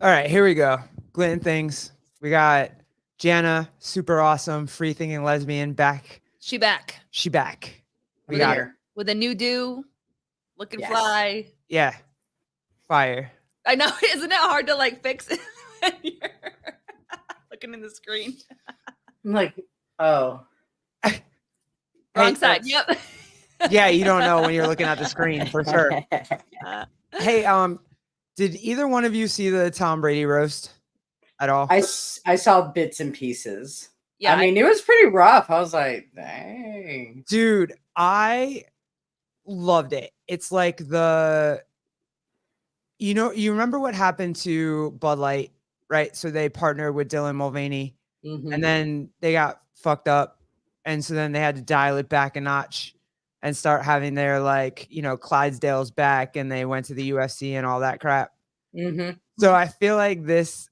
All right, here we go. Glinton things. We got Jana, super awesome, free thinking lesbian, back. She back She back. We I'm with a got it. here. with a new do, looking Yes. fly. Yeah. Fire. I know, isn't it hard to like fix it when you're looking in the screen? I'm like, oh, Wrong Hey, side. Yep. yeah, you don't know when you're looking at the screen for sure. Hey, did either one of you see the Tom Brady roast at all? I saw bits and pieces. Yeah, I mean, it was pretty rough. I was like, dang. Dude, I loved it. It's like you remember what happened to Bud Light, right? So they partnered with Dylan Mulvaney Mhm. and then they got fucked up. And so then they had to dial it back a notch and start having their Clydesdales back, and they went to the UFC and all that crap. Mhm. So I feel like this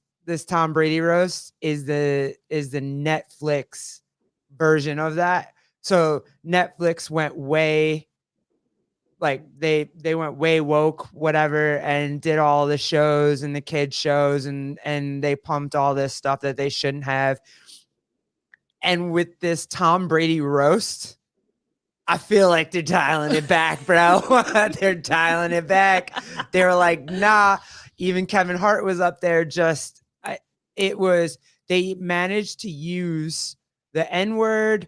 Tom Brady roast is the Netflix version of that. So Netflix went way they went way woke, whatever, and did all the shows and the kids shows and they pumped all this stuff that they shouldn't have. And with this Tom Brady roast, I feel like they're dialing it back, bro. They're dialing it back. They were like, nah. Even Kevin Hart was up there. They managed to use the N-word,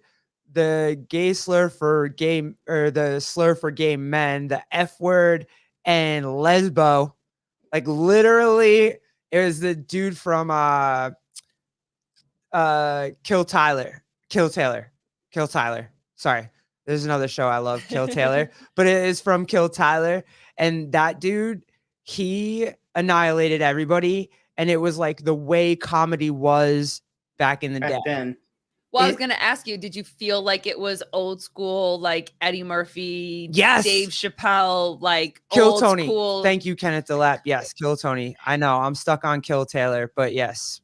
the gay slur for gay, or the slur for gay men, the F word, and lesbo. Like literally, it was the dude from Kill Taylor. Sorry. There's another show I love, Kill Taylor, but it is from Kill Tyler. And that dude, he annihilated everybody. And it was like the way comedy was back in the day. Back then. Well, I was going to ask you, did you feel like it was old school, like Eddie Murphy, Yes. Dave Chappelle, like Kill old Tony. school? Thank you, Kenneth DeLapp. Yes, Kill Tony. I know I'm stuck on Kill Taylor, but yes.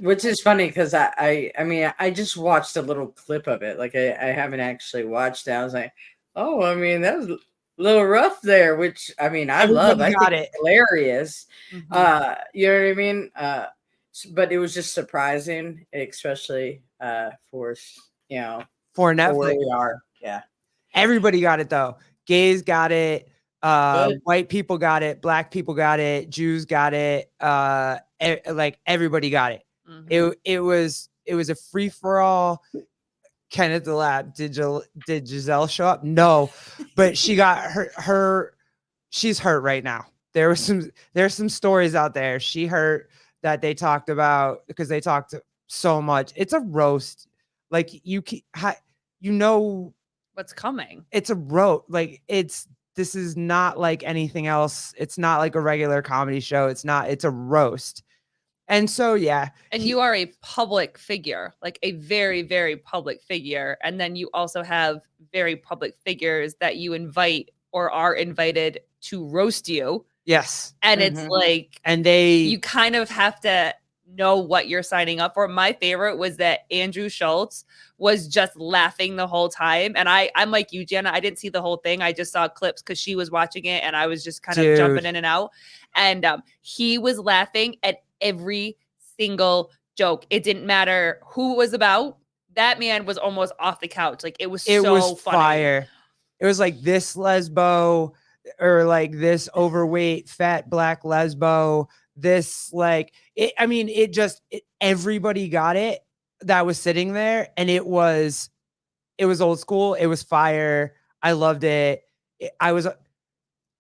Which is funny because I mean, I just watched a little clip of it. Like I haven't actually watched it. I was like, oh, I mean, that was a little rough there, which I mean, I love. I think it's hilarious. Mhm. You know what I mean? But it was just surprising, especially for for Netflix. where we are. Yeah. Everybody got it though. Gays got it. White people got it. Black people got it. Jews got it. Like everybody got it. Mhm. It was a free for all. Kenneth DeLapp. Did Giselle show up? No, but she got her. She's hurt right now. There's some stories out there. She hurt that they talked about because they talked so much. It's a roast. Like what's coming. It's a roast. Like this is not like anything else. It's not like a regular comedy show. It's a roast. And so, yeah. And you are a public figure, like a very, very public figure. And then you also have very public figures that you invite or are invited to roast you. Yes. And it's like, and you kind of have to know what you're signing up for. My favorite was that Andrew Schultz was just laughing the whole time. And I'm like you, Jenna, I didn't see the whole thing. I just saw clips because she was watching it and I was just kind of jumping in and out. And he was laughing at every single joke. It didn't matter who it was about. That man was almost off the couch. Like it was so funny. Fire. It was like this lesbo or like this overweight fat black lesbo. This like it, I mean, everybody got it that was sitting there, and it was old school. It was fire. I loved it. I was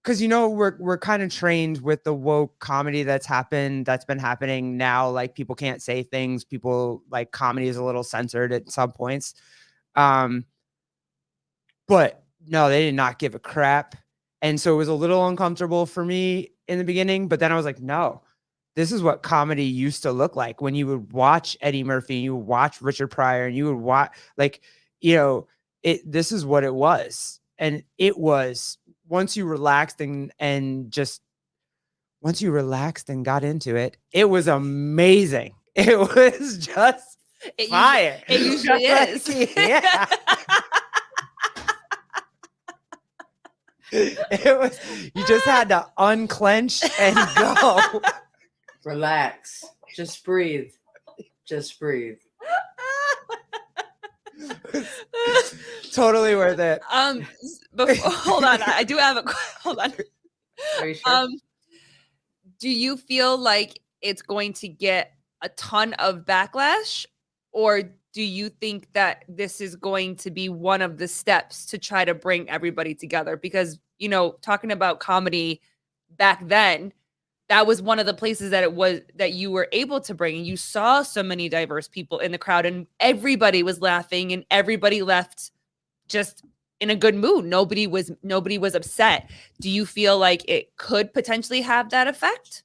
because we're kind of trained with the woke comedy that's been happening now. Like people can't say things. People like comedy is a little censored at some points. But no, they did not give a crap. And so it was a little uncomfortable for me in the beginning, but then I was like, no, this is what comedy used to look like when you would watch Eddie Murphy, you would watch Richard Pryor, and you would watch this is what it was. And it was once you relaxed and got into it, it was amazing. It was just fire. It usually is. Yeah. It was, you just had to unclench and go. Relax. Just breathe. Just breathe. Totally worth it. Hold on. I do have a hold on. Are you sure? Do you feel like it's going to get a ton of backlash, or do you think that this is going to be one of the steps to try to bring everybody together? Because, you know, talking about comedy back then, that was one of the places that it was that you were able to bring. You saw so many diverse people in the crowd, and everybody was laughing, and everybody left just in a good mood. Nobody was upset. Do you feel like it could potentially have that effect?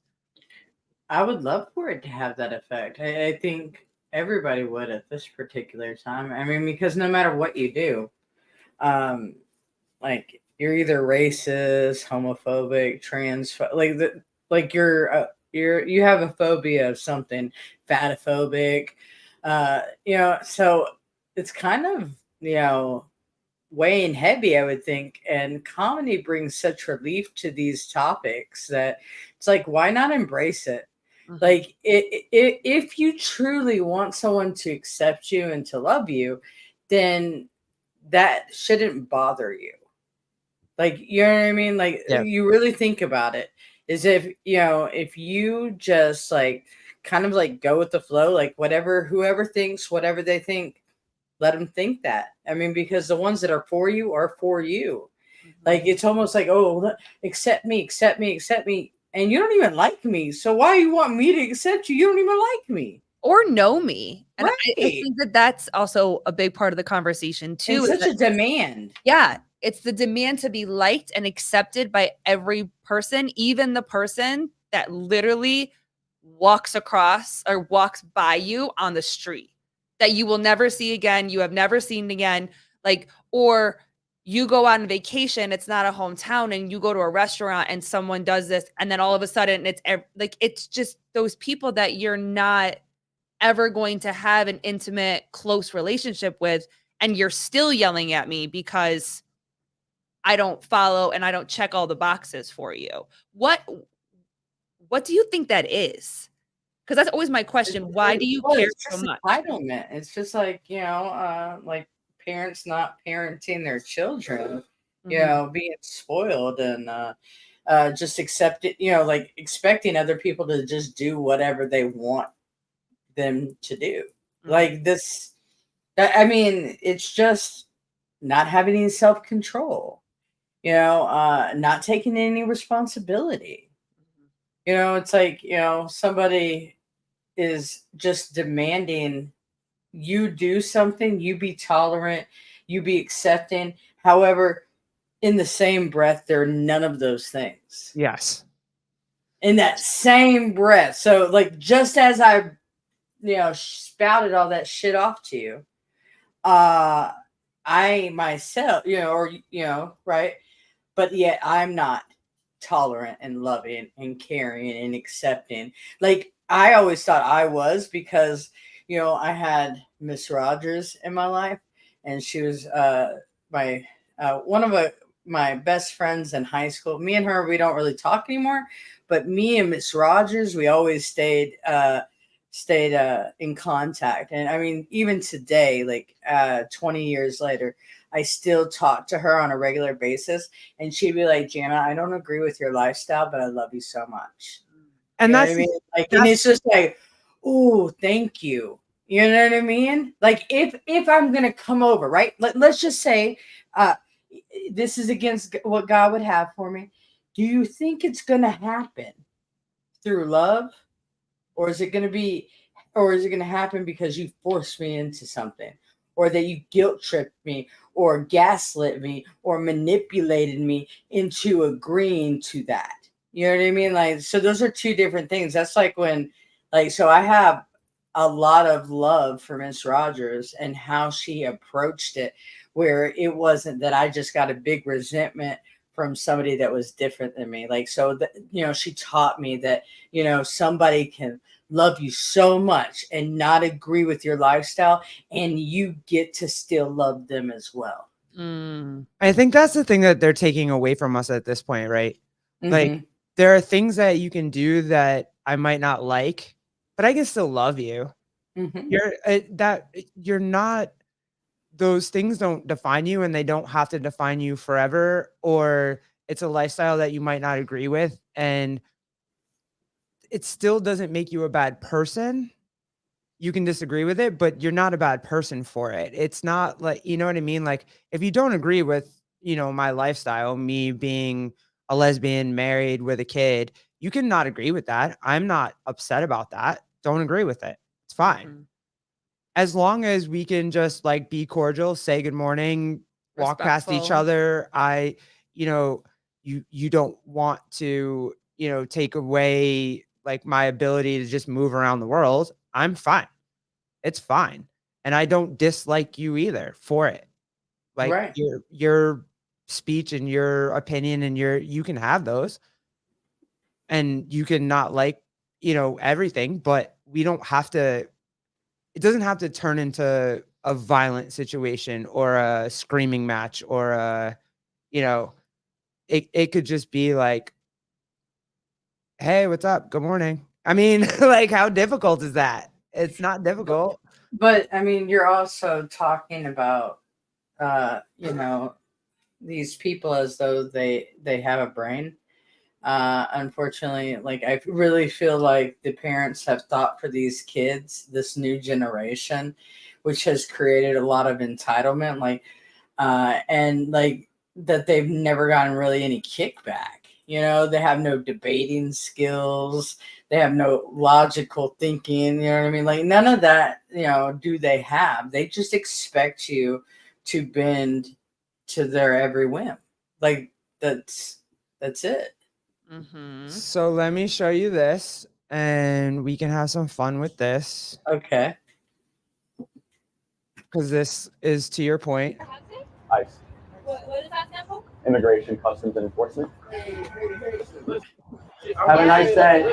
I would love for it to have that effect. I think everybody would at this particular time. I mean, because no matter what you do, like you're either racist, homophobic, trans, like you have a phobia of something, fatophobic, so it's kind of, weighing heavy, I would think. And comedy brings such relief to these topics that it's like, why not embrace it? Mhm. Like, if you truly want someone to accept you and to love you, then that shouldn't bother you. Like, you know what I mean? Like, Yeah. you really think about it. Is if you just like kind of like go with the flow, like whoever thinks whatever they think, let them think that. I mean, because the ones that are for you are for you. Like, it's almost like, oh, accept me, accept me, accept me. And you don't even like me. So why you want me to accept you? You don't even like me. Or know me. And I Right. think that that's also a big part of the conversation too. It's is such a demand. Yeah, it's the demand to be liked and accepted by every person, even the person that literally walks across or walks by you on the street that you will never see again, you have never seen again. Like, or you go on vacation, it's not a hometown, and you go to a restaurant and someone does this, and then all of a sudden it's just those people that you're not ever going to have an intimate, close relationship with, and you're still yelling at me because I don't follow and I don't check all the boxes for you. What do you think that is? Because that's always my question. Why do you care It's so just much? entitlement. It's just like, like parents not parenting their children, Mhm. being spoiled and just accept it, like expecting other people to just do whatever they want them to do. Mhm. Like this, I mean, it's just not having any self control, not taking any responsibility. It's like, somebody is just demanding you do something, you be tolerant, you be accepting. However, in the same breath, there are none of those things. Yes. In that same breath. So, like, just as I, spouted all that shit off to you, I myself, right? But yet I'm not tolerant and loving and caring and accepting. Like, I always thought I was, because I had Miss Rogers in my life, and she was my one of my best friends in high school. Me and her, we don't really talk anymore, but me and Miss Rogers, we always stayed in contact. And I mean, even today, like 20 years later, I still talk to her on a regular basis, and she'd be like, Jana, I don't agree with your lifestyle, but I love you so much. And You know that's what I mean? Like, and it's just like, oh, thank you. You know what I mean? Like, if I'm gonna come over, right? Let's just say this is against what God would have for me. Do you think it's gonna happen through love? Or is it going to happen because you forced me into something, or that you guilt tripped me, or gaslit me, or manipulated me into agreeing to that? You know what I mean? Like, so those are two different things. That's like when, like, so I have a lot of love for Miss Rogers and how she approached it, where it wasn't that I just got a big resentment from somebody that was different than me. Like, so that, she taught me that, somebody can love you so much and not agree with your lifestyle, and you get to still love them as well. I think that's the thing that they're taking away from us at this point, right? Like, Mm-hmm. there are things that you can do that I might not like, but I can still love you. Mhm. You're not, those things don't define you, and they don't have to define you forever, or it's a lifestyle that you might not agree with, and it still doesn't make you a bad person. You can disagree with it, but you're not a bad person for it. It's not like, you know what I mean? Like, if you don't agree with, my lifestyle, me being a lesbian, married with a kid, you can not agree with that. I'm not upset about that. Don't agree with it. It's fine. Mhm. As long as we can just like be cordial, say good morning, walk past each Respectful. other. You know, you don't want to, take away like my ability to just move around the world. I'm fine. It's fine. And I don't dislike you either for it. Like Right. your speech and your opinion and you can have those, and you can not like, everything, but we don't have to, it doesn't have to turn into a violent situation or a screaming match or you know, it could just be like, "Hey, what's up? Good morning." I mean, like, how difficult is that? It's not difficult. But I mean, you're also talking about you know, these people as though they have a brain. Unfortunately, like I really feel like the parents have thought for these kids, this new generation, which has created a lot of entitlement, like and like that they've never gotten really any kickback. You know, they have no debating skills, they have no logical thinking, you know what I mean? Like none of that, do they have. They just expect you to bend to their every whim. Like that's it. Mhm. So let me show you this, and we can have some fun with this, Okay. because this is to your point. ICE. What does that stand for? Immigration, Customs, and Enforcement. Have a nice day.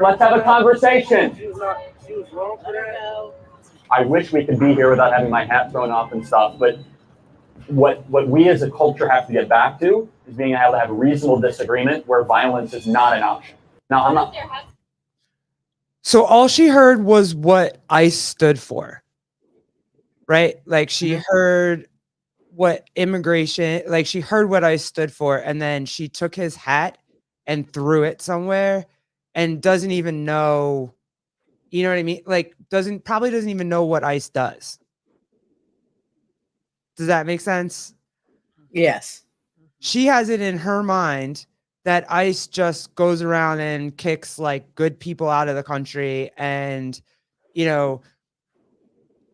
Let's have a conversation. I wish we could be here without having my hat thrown off and stuff, but what we as a culture have to get back to is being able to have a reasonable disagreement where violence is not an option. Now, I'm not. So all she heard was what ICE stood for, right? Like she heard what immigration, like she heard what ICE stood for, and then she took his hat and threw it somewhere and doesn't even know, you know what I mean? Like probably doesn't even know what ICE does. Does that make sense? Yes. She has it in her mind that ICE just goes around and kicks like good people out of the country and, you know,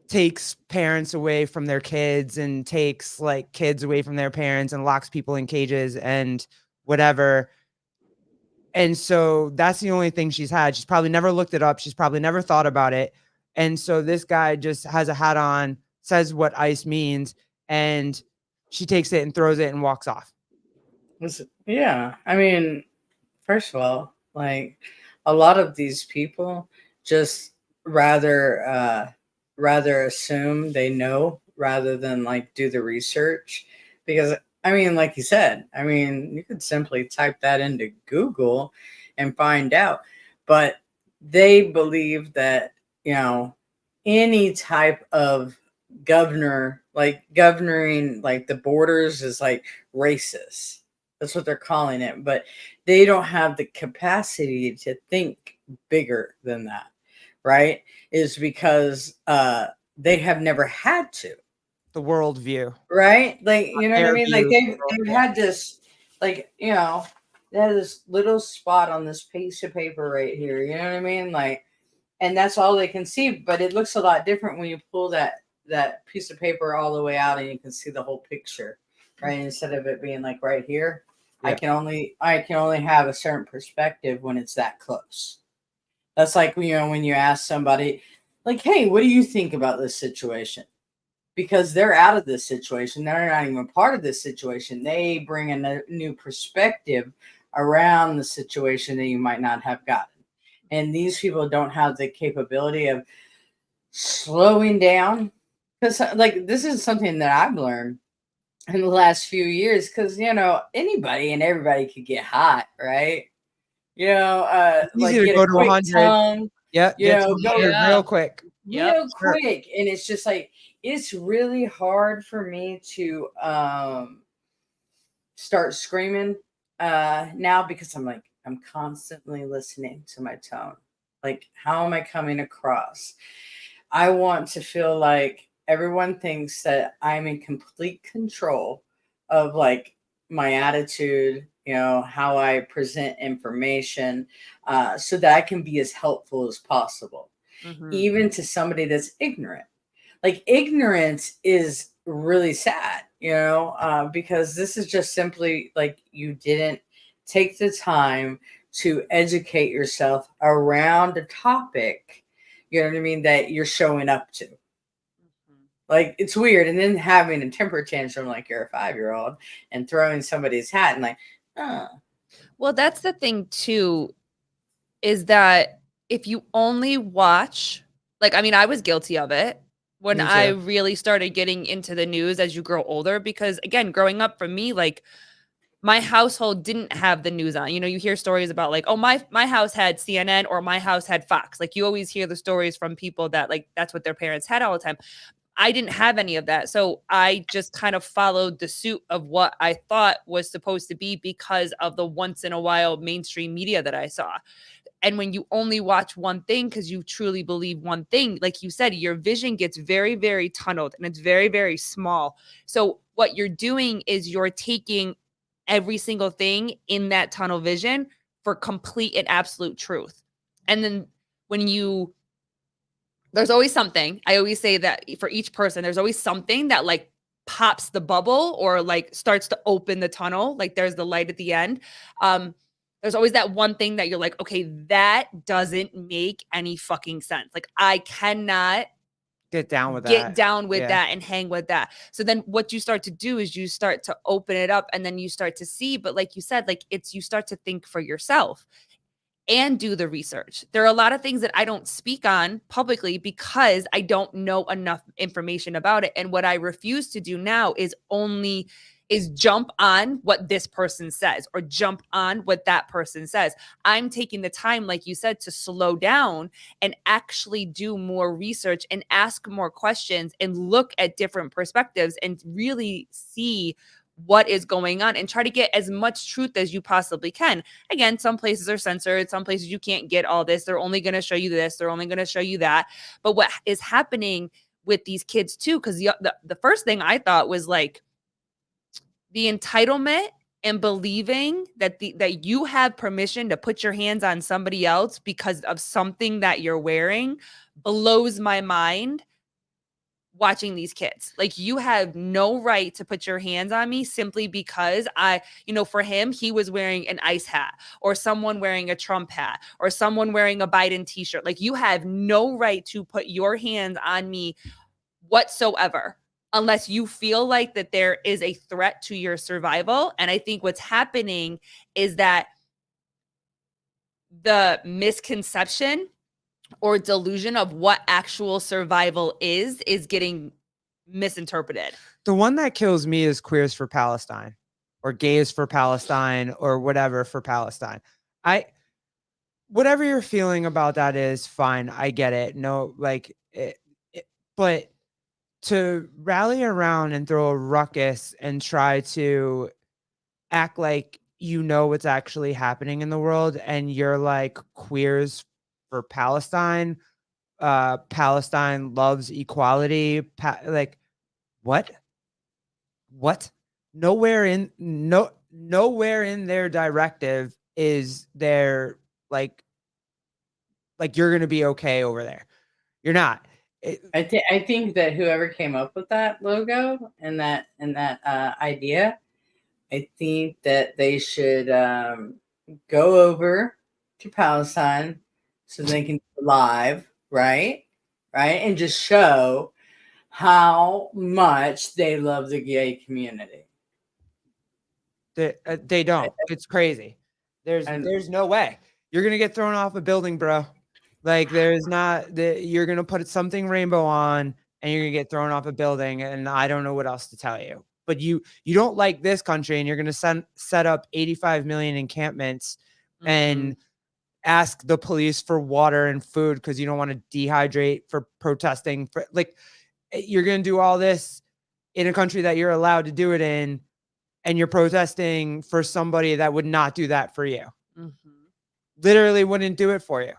takes parents away from their kids and takes like kids away from their parents and locks people in cages and whatever. And so that's the only thing she's had. She's probably never looked it up. She's probably never thought about it. And so this guy just has a hat on, says what ICE means, and she takes it and throws it and walks off. Yeah. I mean, first of all, like a lot of these people just rather assume they know rather than like do the research, because I mean, like you said, I mean, you could simply type that into Google and find out, but they believe that, any type of governor, like governing like the borders, is like racist. That's what they're calling it, but they don't have the capacity to think bigger than that, right? Is because they have never had to, The worldview. right? Like, you know what I Their mean? Like view. they've had this, like, they had this little spot on this piece of paper right here. You know what I mean? Like, and that's all they can see. But it looks a lot different when you pull that piece of paper all the way out and you can see the whole picture, right? Instead of it being like right here. Yeah. I can only have a certain perspective when it's that close. That's like, when you ask somebody like, "Hey, what do you think about this situation?" Because they're out of this situation. They're not even part of this situation. They bring a new perspective around the situation that you might not have gotten. And these people don't have the capability of slowing down. Because, like, this is something that I've learned in the last few years. Because, anybody and everybody could get hot, right? It's like easy to get go a to quick 100. tongue, Yeah, you get know, to go 100 Yeah. real quick. Yep. real Sure. quick. And it's just like, it's really hard for me to start screaming now, because I'm constantly listening to my tone. Like, how am I coming across? I want to feel like everyone thinks that I'm in complete control of like my attitude, how I present information, so that I can be as helpful as possible, Mhm. even to somebody that's ignorant. Like, ignorance is really sad, because this is just simply like you didn't take the time to educate yourself around a topic, you know what I mean, that you're showing up to. Mhm. Like, it's weird. And then having a temper tantrum like you're a 5-year-old and throwing somebody's hat and like, oh, Well, that's the thing too, is that if you only watch, like, I mean, I was guilty of it when Me I too. really started getting into the news as you grow older, because again, growing up for me, like my household didn't have the news on. You hear stories about like, oh, my house had CNN or my house had Fox. Like you always hear the stories from people that like that's what their parents had all the time. I didn't have any of that. So I just kind of followed the suit of what I thought was supposed to be because of the once in a while mainstream media that I saw. And when you only watch one thing because you truly believe one thing, like you said, your vision gets very, very tunneled and it's very, very small. So what you're doing is you're taking every single thing in that tunnel vision for complete and absolute truth. And then when there's always something. I always say that for each person, there's always something that like pops the bubble or like starts to open the tunnel. Like there's the light at the end. There's always that one thing that you're like, okay, that doesn't make any fucking sense. Like I cannot Get down with get that. down with Yeah. that and hang with that. So then what you start to do is you start to open it up and then you start to see, but like you said, like you start to think for yourself and do the research. There are a lot of things that I don't speak on publicly because I don't know enough information about it. And what I refuse to do now is jump on what this person says or jump on what that person says. I'm taking the time, like you said, to slow down and actually do more research and ask more questions and look at different perspectives and really see what is going on and try to get as much truth as you possibly can. Again, some places are censored, some places you can't get all this. They're only going to show you this, they're only going to show you that. But what is happening with these kids too, because the first thing I thought was like the entitlement and believing that you have permission to put your hands on somebody else because of something that you're wearing blows my mind. Watching these kids, like, you have no right to put your hands on me simply because for him, he was wearing an ICE hat or someone wearing a Trump hat or someone wearing a Biden t-shirt. Like, you have no right to put your hands on me whatsoever unless you feel like that there is a threat to your survival. And I think what's happening is that the misconception or delusion of what actual survival is getting misinterpreted. The one that kills me is Queers for Palestine or Gays for Palestine or whatever for Palestine. Whatever you're feeling about that is fine. I get it. No, like but to rally around and throw a ruckus and try to act like you know what's actually happening in the world and you're like Queers for Palestine, Palestine loves equality, like what nowhere in their directive is there like you're gonna be okay over there. You're not. I think that whoever came up with that logo and that idea, I think that they should go over to Palestine so they can be live, right, and just show how much they love the gay community. They don't. It's crazy. There's no way you're gonna get thrown off a building, bro. Like there's not that you're gonna put something rainbow on and you're gonna get thrown off a building, and I don't know what else to tell you. But you don't like this country, and you're gonna set up 85 million encampments and ask the police for water and food because you don't want to dehydrate for protesting. For like, you're going to do all this in a country that you're allowed to do it in, and you're protesting for somebody that would not do that for you. Literally wouldn't do it for you.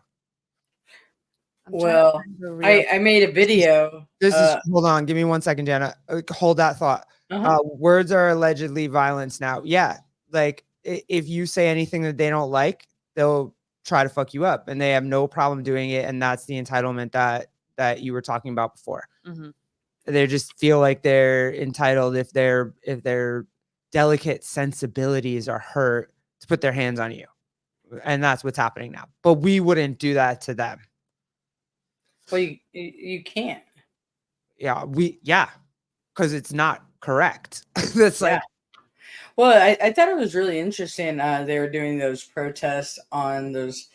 Well, I made a video. This is hold on, give me 1 second, Jana. Hold that thought. Words are allegedly violence now. Yeah, like if you say anything that they don't like, they'll try to fuck you up, and they have no problem doing it. And that's the entitlement that you were talking about before. They just feel like they're entitled if their delicate sensibilities are hurt to put their hands on you, and that's what's happening now. But we wouldn't do that to them. Well, you can't. Yeah, because it's not correct. That's like. Well, I thought it was really interesting. They were doing those protests on those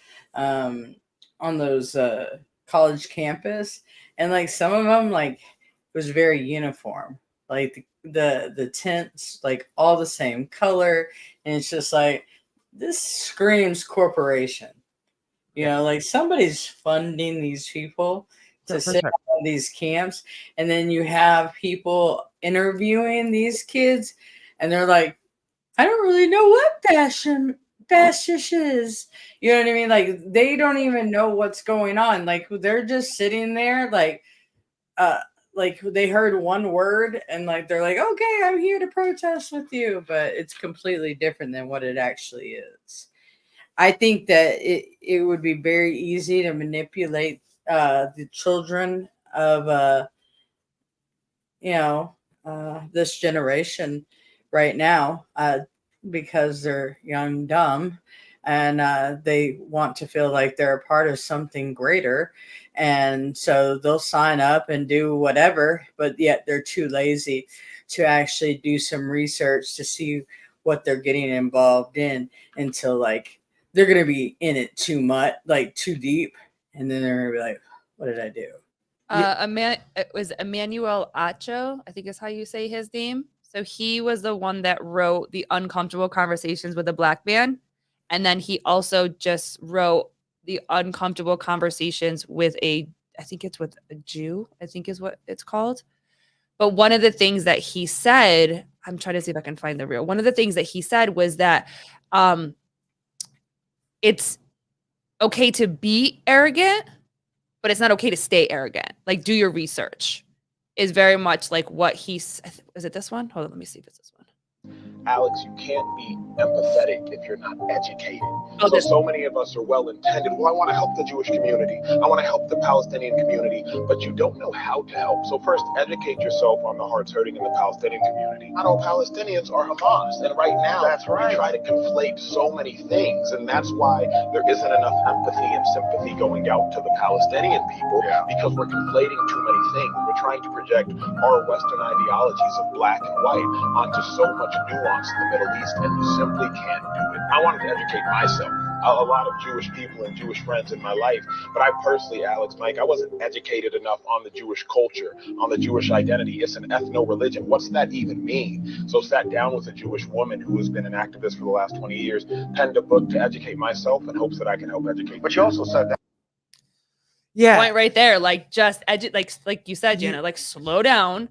college campus, and like some of them like was very uniform, like the tents like all the same color, and it's just like this screams corporation. You know, like somebody's funding these people to sit on these camps, and then you have people interviewing these kids, and they're like, I don't really know what fascist is. You know what I mean? Like they don't even know what's going on. Like they're just sitting there like they heard one word and like they're like, okay, I'm here to protest with you, but it's completely different than what it actually is. I think that it would be very easy to manipulate the children of this generation right now because they're young, dumb, and they want to feel like they're a part of something greater. And so they'll sign up and do whatever, but yet they're too lazy to actually do some research to see what they're getting involved in until like they're going to be in it too much, like too deep. And then they're going to be like, what did I do? It was Emmanuel Acho, I think is how you say his name. So he was the one that wrote The Uncomfortable Conversations with a Black Man. And then he also just wrote The Uncomfortable Conversations with I think it's with a Jew, I think is what it's called. But one of the things that he said, I'm trying to see if I can find the real. One of the things that he said was that it's okay to be arrogant, but it's not okay to stay arrogant. Like, do your research is very much like what he's. Is it this one? Hold on, let me see if it's this one. Alex, you can't be empathetic if you're not educated. Oh, so many of us are well-intended. Well, I want to help the Jewish community. I want to help the Palestinian community, but you don't know how to help. So first, educate yourself on the hearts hurting in the Palestinian community. Not all Palestinians are Hamas. And right now, we try to conflate so many things. And that's why there isn't enough empathy and sympathy going out to the Palestinian people because we're conflating too many things. We're trying to project our Western ideologies of black and white onto so much nuance in the Middle East, and you simply can't do it. I wanted to educate myself. A lot of Jewish people and Jewish friends in my life, but I personally, Alex, Mike, I wasn't educated enough on the Jewish culture, on the Jewish identity. It's an ethno-religion. What's that even mean? So sat down with a Jewish woman who has been an activist for the last 20 years, penned a book to educate myself in hopes that I can help educate. But you also said that. Yeah. Point right there. Like just like you said, Jana, like slow down,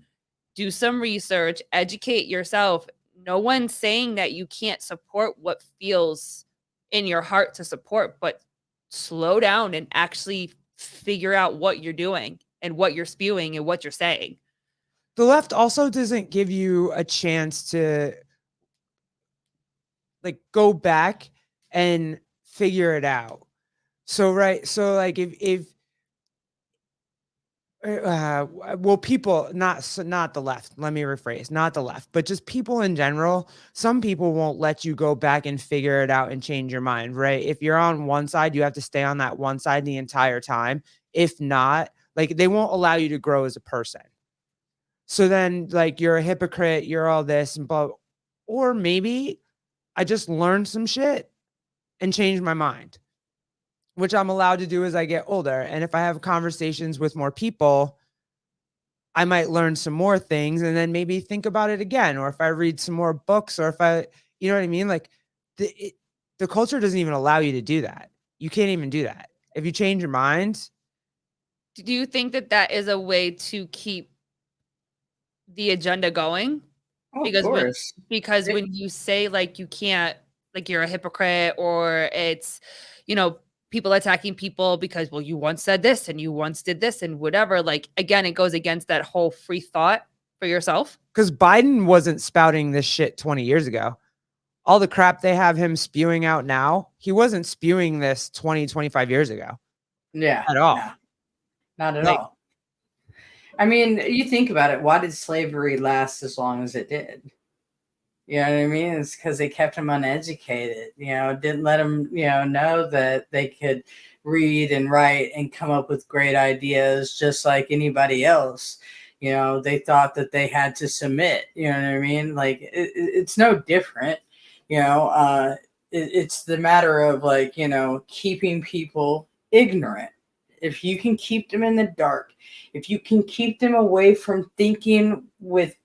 do some research, educate yourself. No one's saying that you can't support what feels in your heart to support, but slow down and actually figure out what you're doing and what you're spewing and what you're saying. The left also doesn't give you a chance to like go back and figure it out. So, right. So like if people, not the left, let me rephrase, not the left, but just people in general, some people won't let you go back and figure it out and change your mind, right? If you're on one side, you have to stay on that one side the entire time. If not, like they won't allow you to grow as a person. So then like you're a hypocrite, you're all this, or maybe I just learned some shit and changed my mind, which I'm allowed to do as I get older. And if I have conversations with more people, I might learn some more things and then maybe think about it again. Or if I read some more books, or if you know what I mean? Like the culture doesn't even allow you to do that. You can't even do that. If you change your mind, Do you think that that is a way to keep the agenda going? Oh, of Because course. when you say like you can't, like you're a hypocrite, or it's, people attacking people because, well, you once said this and you once did this and whatever, like, again, it goes against that whole free thought for yourself. because Biden wasn't spouting this shit 20 years ago. All the crap they have him spewing out now, he wasn't spewing this 20, 25 years ago Yeah. at all. No, not at Like- all. I mean, you think about it. Why did slavery last as long as it did? You know what I mean? It's because they kept them uneducated. Didn't let them, know that they could read and write and come up with great ideas just like anybody else. They thought that they had to submit. You know what I mean? Like it's no different. It's the matter of like keeping people ignorant. If you can keep them in the dark, if you can keep them away from thinking with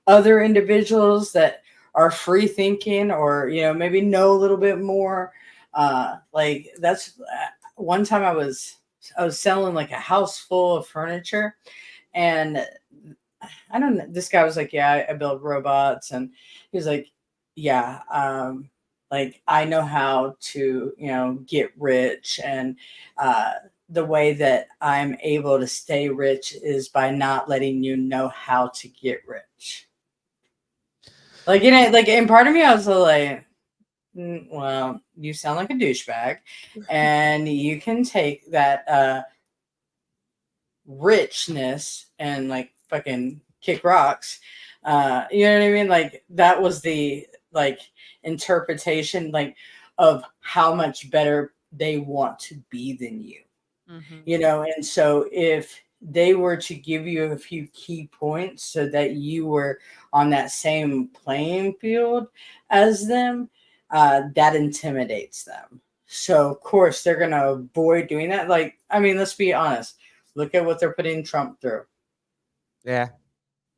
other individuals that are free thinking, or maybe know a little bit more, like that's one time I was selling like a house full of furniture, and I don't know, this guy was like, yeah, I build robots, and he was like, yeah, like I know how to get rich, and the way that I'm able to stay rich is by not letting you know how to get rich. Like, and part of me, I was like, well, you sound like a douchebag, and you can take that richness and like fucking kick rocks. You know what I mean? Like that was the like interpretation like of how much better they want to be than you. And so if they were to give you a few key points so that you were on that same playing field as them, that intimidates them. So of course they're going to avoid doing that. Like, I mean, let's be honest. Look at what they're putting Trump through. Yeah.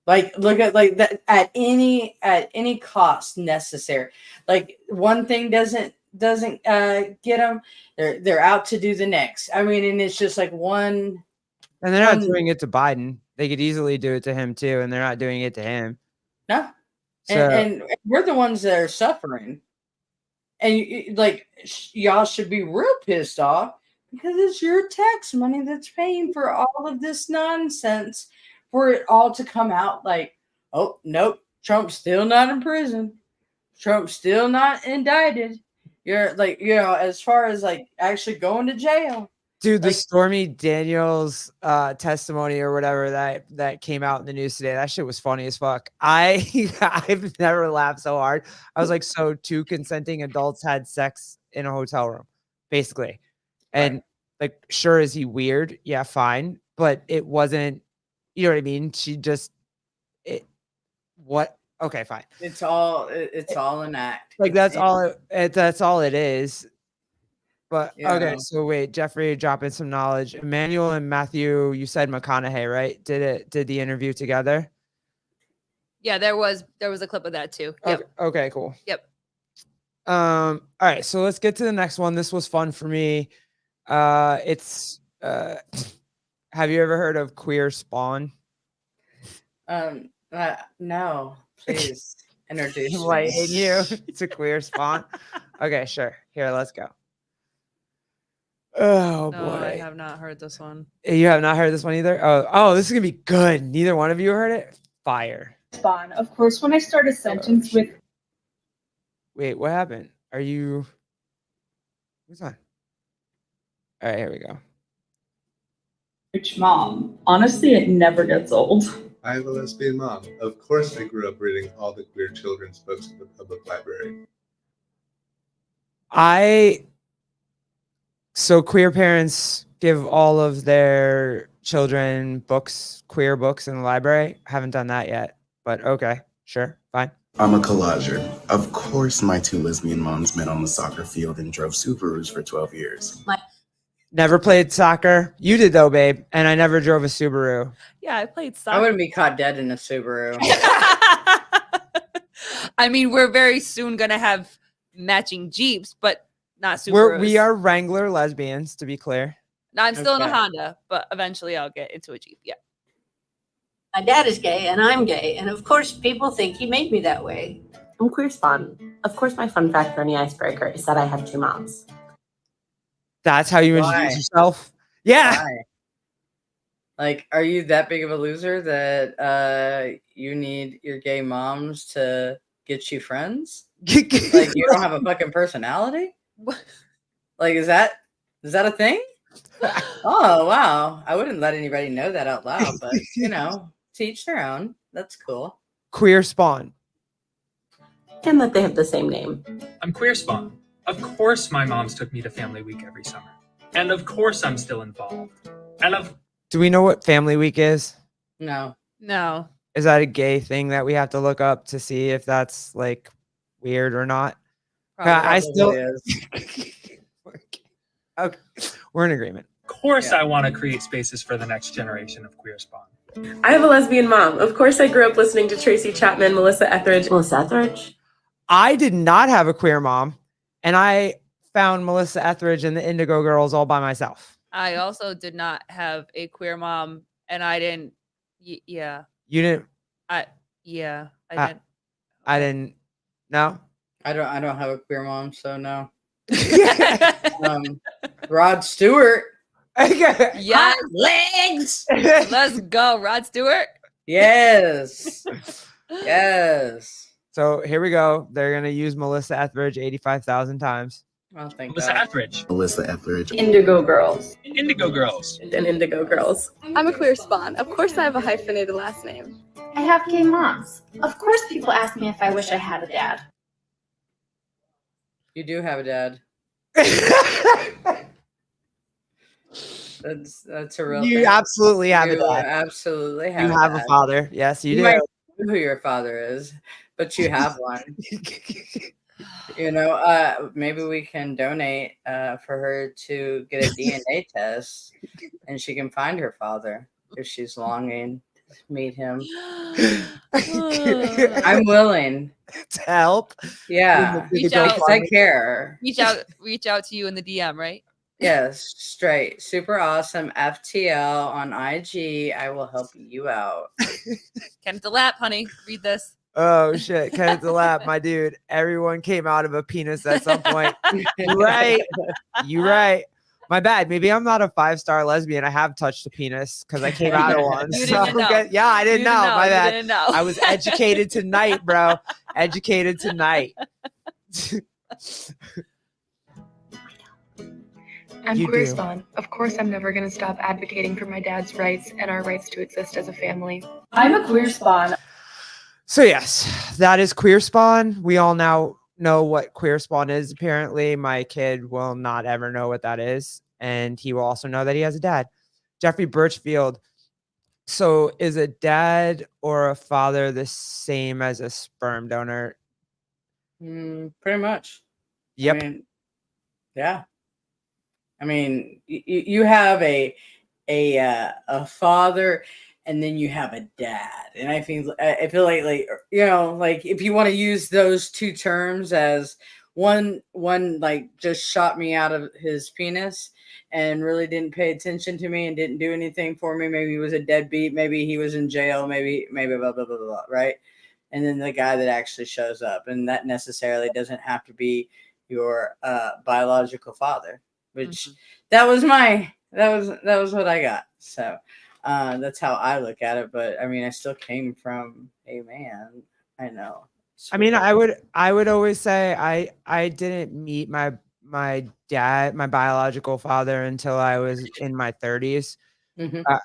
Like, look at like that at any cost necessary. Like one thing doesn't get them, they're out to do the next. I mean, and it's just like one. And they're not doing it to Biden. They could easily do it to him too, and they're not doing it to him. No, So, and we're the ones that are suffering, and like y'all should be real pissed off because it's your tax money that's paying for all of this nonsense, for it all to come out like, oh nope, Trump's still not in prison, Trump's still not indicted. You're like, as far as like actually going to jail. dude, the like- Stormy Daniels testimony or whatever that came out in the news today, that shit was funny as fuck. I've never laughed so hard. I was like, so two consenting adults had sex in a hotel room, basically. And like, sure, is he weird? Yeah, fine. But it wasn't, you know what I mean? Okay, fine. It's all an act. Like that's all it is. But okay, Yeah. so wait, Jeffrey dropping some knowledge. Emmanuel and Matthew, you said McConaughey, right? Did the interview together? Yeah, there was a clip of that too. Yep. Okay, cool. Yep. All right, so let's get to the next one. This was fun for me. It's have you ever heard of Queer Spawn? No, please introduce me. Enlighten you to Queer Spawn. Okay, sure. Here, let's go. Oh No, boy. I have not heard this one. You have not heard this one either? Oh, this is gonna be good. Neither one of you heard it? Fire. Spawn. Of course, when I start a sentence with Wait, what happened? Are you who's on? All right, here we go. "Rich Mom," honestly, it never gets old. I have a lesbian mom. Of course I grew up reading all the queer children's books at the public library. So queer parents give all of their children books, queer books in the library. I haven't done that yet, but okay, sure, fine. I'm a collager. Of course, my two lesbian moms met on the soccer field and drove Subarus for 12 years. Never played soccer. You did though, babe, and I never drove a Subaru. Yeah, I played I soccer. wouldn't be caught dead in a Subaru. I mean, we're very soon gonna have matching Jeeps, but not Subarus. We are Wrangler lesbians, to be clear. No, I'm still in a Okay. Honda, but eventually I'll get into a Jeep. Yeah. My dad is gay and I'm gay, and of course people think he made me that way. I'm queer spawn. Of course, my fun fact for any icebreaker is that I have 2 moms. That's how you Why? introduce yourself? Yeah. Why? Like, are you that big of a loser that you need your gay moms to get you friends? Like, you don't have a fucking personality? Like, is that a thing? Oh, wow. I wouldn't let anybody know that out loud, but you know, to each their own. That's cool. Queer spawn. And that they have the same name. I'm queer spawn. Of course my moms took me to Family Week every summer. And of course I'm still involved. And Do we know what Family Week is? No. No. Is that a gay thing that we have to look up to see if that's like weird or not? I still Probably is. okay. We're in agreement. of course I want to create spaces for the next generation of queer spawn. I have a lesbian mom. Of course, I grew up listening to Tracy Chapman, Melissa Etheridge. Melissa Etheridge? I did not have a queer mom, and I found Melissa Etheridge and the Indigo Girls all by myself. I also did not have a queer mom, and I didn't. Yeah. You didn't? Yeah. I didn't. I didn't. No. I don't have a queer mom, so no. Rod Stewart. Yeah. Legs. Let's go, Rod Stewart. Yes. Yes. So here we go. They're gonna use Melissa Etheridge 85,000 times. Oh, thank Melissa God. Etheridge. Melissa Etheridge. Indigo Girls. Indigo Girls. And Indigo Girls. I'm a queer spawn. Of course I have a hyphenated last name. I have gay moms. Of course people ask me if I wish I had a dad. You do have a dad. That's a real You thing. absolutely have a You dad. absolutely You have have a dad. father. Yes, you You do. might know who your father is, but you have one. You know, maybe we can donate for her to get a DNA test, and she can find her father if she's longing to meet him. I'm willing. To help. Yeah, Reach out. because I care. Reach out to you in the DM, right? Yes, straight. Super awesome. FTL on IG. I will help you out. Kenneth DeLapp, honey. Read this. Oh shit, Kenneth DeLapp, my dude. Everyone came out of a penis at some point. You're right. You're right. My bad. Maybe I'm not a 5-star lesbian. I have touched a penis because I came out of one. You So, didn't know. yeah, I didn't know. My You bad. didn't know. I was educated tonight, bro. Educated tonight. I'm You queer do. spawn. Of course I'm never going to stop advocating for my dad's rights and our rights to exist as a family. I'm a queer spawn. So yes, that is Queer Spawn. We all now know what Queer Spawn is. Apparently, my kid will not ever know what that is, and he will also know that he has a dad. Jeffrey Birchfield. So, is a dad or a father the same as a sperm donor? Pretty much. Yep. I mean, yeah. I mean, you have a father, and then you have a dad, and I feel like you know, like if you want to use those two terms as one like just shot me out of his penis and really didn't pay attention to me and didn't do anything for me. Maybe he was a deadbeat. Maybe he was in jail. Maybe blah blah blah blah blah. Right. And then the guy that actually shows up, and that necessarily doesn't have to be your biological father. Which that was what I got. So that's how I look at it. But I mean, I still came from a man. I know. I mean, I would always say I didn't meet my dad, my biological father, until I was in my 30s.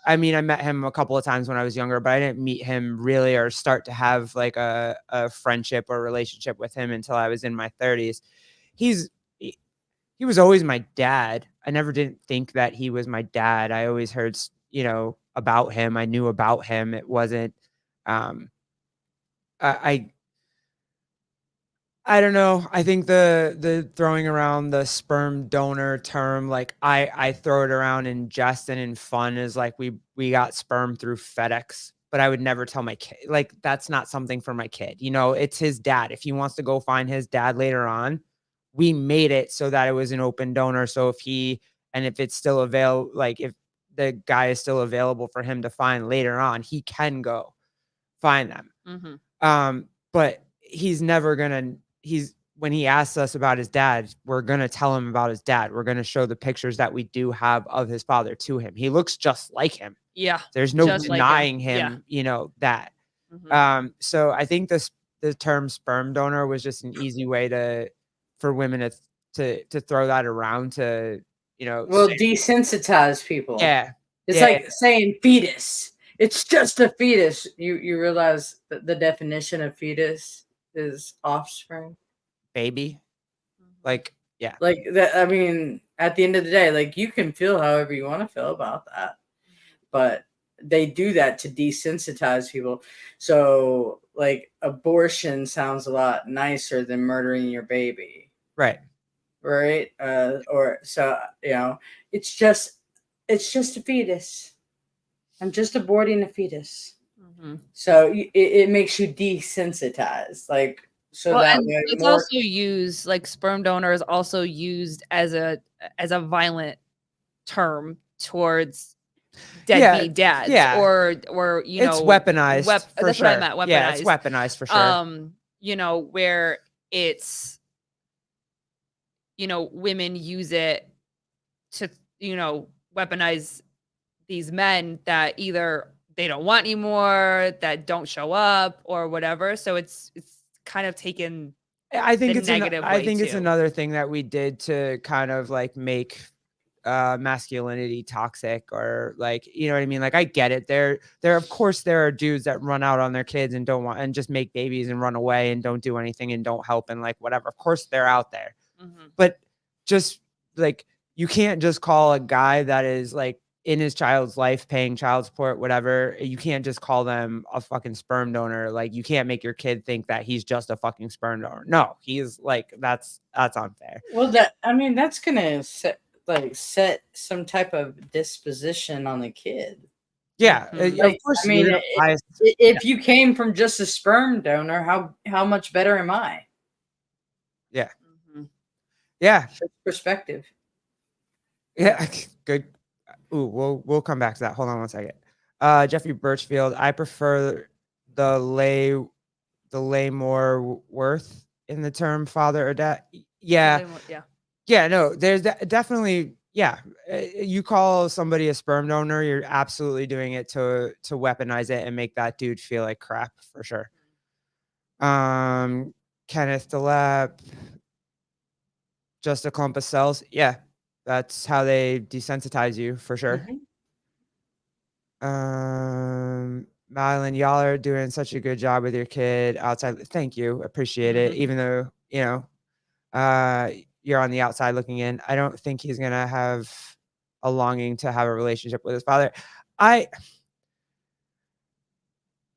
I mean, I met him a couple of times when I was younger, but I didn't meet him really or start to have like a friendship or relationship with him until I was in my 30s. He was always my dad. I never didn't think that he was my dad. I always heard, you know, about him. I knew about him. It wasn't, I don't know. I think the throwing around the sperm donor term, like I throw it around in jest and in fun, is like we got sperm through FedEx, but I would never tell my kid, like that's not something for my kid. You know, it's his dad. If he wants to go find his dad later on, we made it so that it was an open donor. So if it's still available, like if the guy is still available for him to find later on, he can go find them. But when he asks us about his dad, we're going to tell him about his dad. We're going to show the pictures that we do have of his father to him. He looks just like him. Yeah. There's no just like denying him. That. So I think the term sperm donor was just an easy way for women to throw that around to, desensitize people. Yeah. It's like saying fetus. It's just a fetus. You realize that the definition of fetus is offspring. Baby. Like, yeah. Like that. I mean, at the end of the day, like you can feel however you want to feel about that, but they do that to desensitize people. So like abortion sounds a lot nicer than murdering your baby. Right. Right. It's just a fetus. I'm just aborting a fetus. So it makes you desensitized. Like, so that and it's also used, like sperm donor is also used as a violent term towards deadbeat dads. Or it's weaponized. That's sure. what I meant. Weaponized. Yeah, it's weaponized for sure. Where it's, women use it to, weaponize these men that either they don't want anymore, that don't show up or whatever. So it's kind of taken. I think it's negative. It's another thing that we did to kind of like make masculinity toxic, or like, you know what I mean? Like, I get it. There of course there are dudes that run out on their kids and don't want, and just make babies and run away and don't do anything and don't help and like whatever. Of course they're out there. But just like, you can't just call a guy that is like in his child's life paying child support, whatever, you can't just call them a fucking sperm donor. Like, you can't make your kid think that he's just a fucking sperm donor. No, he's like, that's unfair. Well, that's gonna set some type of disposition on the kid. Yeah. Like, Of course, I mean, if you came from just a sperm donor, how much better am I? Yeah. Yeah. Perspective. Yeah. Good. Ooh, we'll come back to that. Hold on one second. Jeffrey Birchfield, I prefer the lay more worth in the term father or dad. Yeah. No, there's definitely, you call somebody a sperm donor, you're absolutely doing it to weaponize it and make that dude feel like crap for sure. Kenneth DeLapp, just a clump of cells. Yeah, that's how they desensitize you for sure. Madeline, y'all are doing such a good job with your kid outside. Thank you. Appreciate it. Even though, you're on the outside looking in, I don't think he's going to have a longing to have a relationship with his father.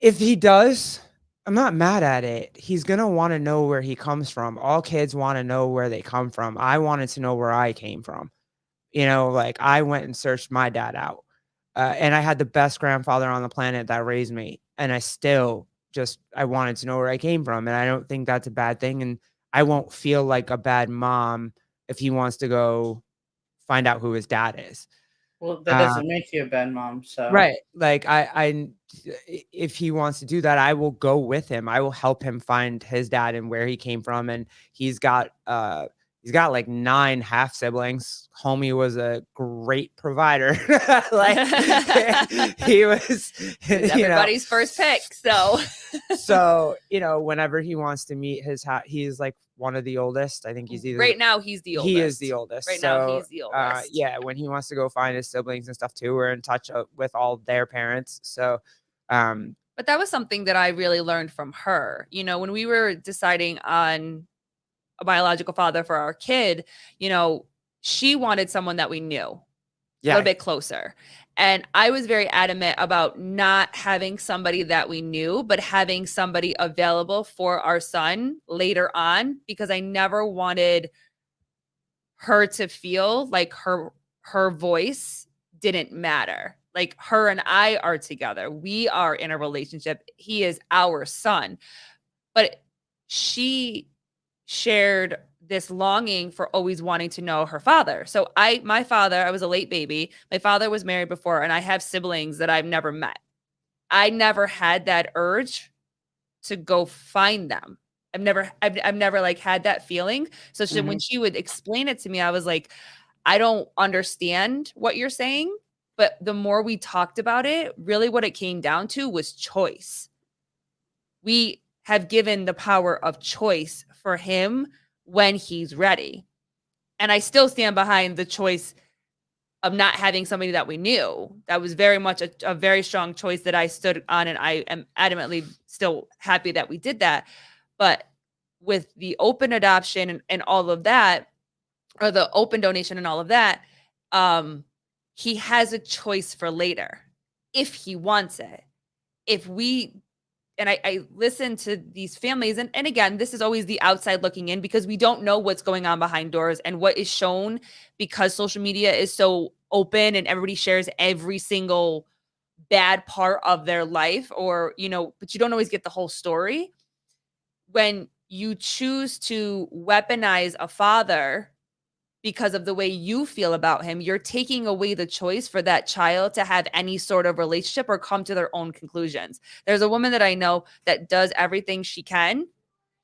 If he does, I'm not mad at it. He's going to want to know where he comes from. All kids want to know where they come from. I wanted to know where I came from. Like, I went and searched my dad out. And I had the best grandfather on the planet that raised me. And I still I wanted to know where I came from. And I don't think that's a bad thing. And I won't feel like a bad mom if he wants to go find out who his dad is. Well, that doesn't make you a bad mom. So right. Like, if he wants to do that, I will go with him. I will help him find his dad and where he came from. And he's got like 9 half siblings. Homie was a great provider. Like, he was everybody's first pick. So, whenever he wants to meet he's like one of the oldest. I think he's either right now he's the oldest. He is the oldest. Now he's the oldest. When he wants to go find his siblings and stuff too, we're in touch with all their parents. So, but that was something that I really learned from her. When we were deciding on a biological father for our kid, she wanted someone that we knew a little bit closer. And I was very adamant about not having somebody that we knew, but having somebody available for our son later on, because I never wanted her to feel like her voice didn't matter. Like, her and I are together. We are in a relationship. He is our son. But she shared this longing for always wanting to know her father. So my father, I was a late baby. My father was married before, and I have siblings that I've never met. I never had that urge to go find them. I've never like had that feeling. So when she would explain it to me, I was like, I don't understand what you're saying. But the more we talked about it, really what it came down to was choice. We have given the power of choice for him when he's ready. And I still stand behind the choice of not having somebody that we knew. That was very much a very strong choice that I stood on, and I am adamantly still happy that we did that. But with the open adoption and all of that, or the open donation and all of that, he has a choice for later if he wants it. If we, and I listen to these families, and again, this is always the outside looking in, because we don't know what's going on behind doors and what is shown, because social media is so open and everybody shares every single bad part of their life, or, but you don't always get the whole story. When you choose to weaponize a father because of the way you feel about him, you're taking away the choice for that child to have any sort of relationship or come to their own conclusions. There's a woman that I know that does everything she can.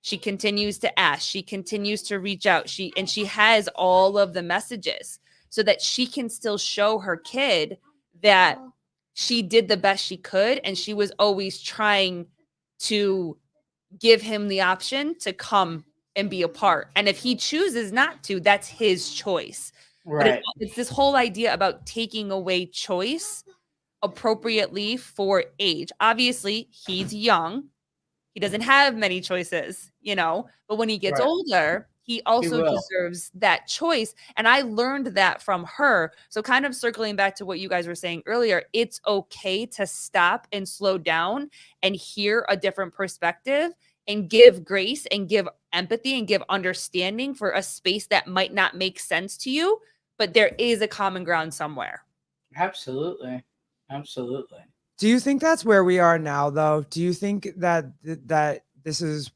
She continues to ask. She continues to reach out. She has all of the messages so that she can still show her kid that she did the best she could, and she was always trying to give him the option to come and be a part. And if he chooses not to, that's his choice. Right. But it's this whole idea about taking away choice appropriately for age. Obviously, he's young. He doesn't have many choices, but when he gets older, he also deserves that choice. And I learned that from her. So kind of circling back to what you guys were saying earlier, it's okay to stop and slow down and hear a different perspective and give grace and give empathy and give understanding for a space that might not make sense to you, but there is a common ground somewhere. Absolutely. Do you think that's where we are now, though? Do you think that this is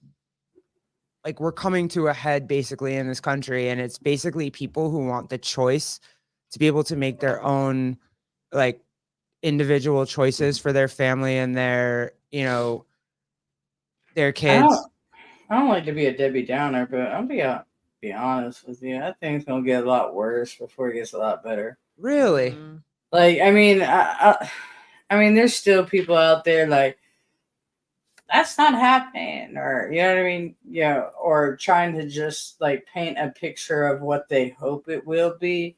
like we're coming to a head basically in this country, and it's basically people who want the choice to be able to make their own like individual choices for their family and their their kids? I don't like to be a Debbie Downer, but I'm be honest with you. I think it's gonna get a lot worse before it gets a lot better. Really? Like, I mean, I mean, there's still people out there like that's not happening, or you know what I mean, or trying to just like paint a picture of what they hope it will be,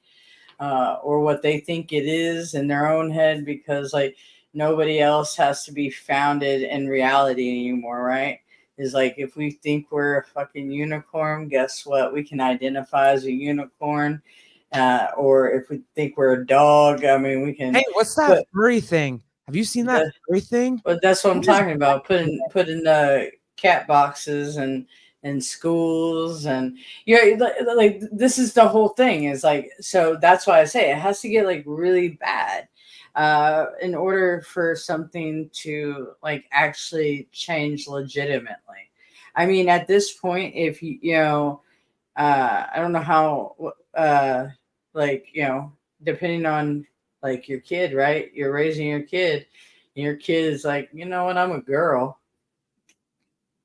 or what they think it is in their own head, because like nobody else has to be founded in reality anymore, right? Is like, if we think we're a fucking unicorn, guess what? We can identify as a unicorn. Or if we think we're a dog, I mean, we can. Hey, what's that furry thing? Have you seen that furry thing? But that's what I'm talking about. Putting cat boxes and schools, and like this is the whole thing. Is like, so that's why I say it has to get like really bad in order for something to like actually change legitimately. I mean, at this point, if I don't know how depending on like your kid, right? You're raising your kid, and your kid is like, you know what, I'm a girl.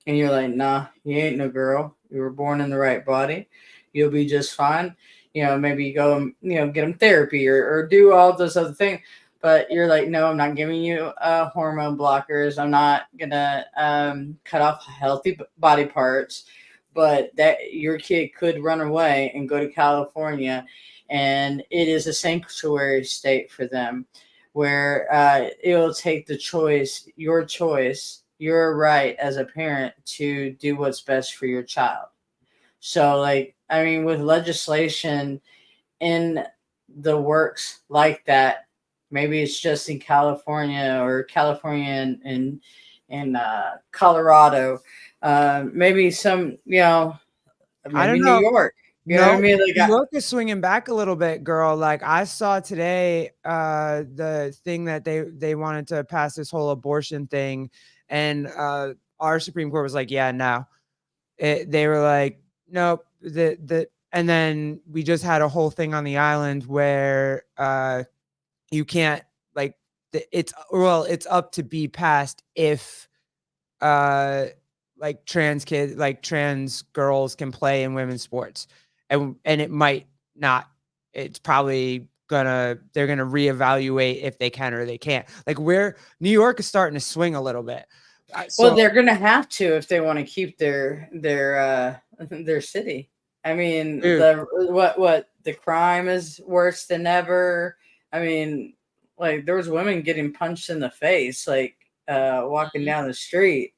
And you're like, nah, you ain't no girl. You were born in the right body. You'll be just fine. Maybe you go, get them therapy or do all those other things. But you're like, no, I'm not giving you hormone blockers. I'm not going to cut off healthy body parts. But that your kid could run away and go to California, and it is a sanctuary state for them, where it will take the choice, your right as a parent to do what's best for your child. So, like, I mean, with legislation in the works like that, maybe it's just in California and Colorado. Maybe some, maybe I don't know. New York. You know what I mean? Like, New York is swinging back a little bit, girl. Like, I saw today the thing that they wanted to pass this whole abortion thing, and our Supreme Court was like, yeah, no. They were like, nope, and then we just had a whole thing on the island where you can't like it's up to be passed if like trans girls can play in women's sports, and it might not. It's probably they're gonna reevaluate if they can or they can't. Like where New York is starting to swing a little bit. Well, they're gonna have to if they want to keep their city. I mean, the crime is worse than ever. I mean, like there was women getting punched in the face, like walking down the street.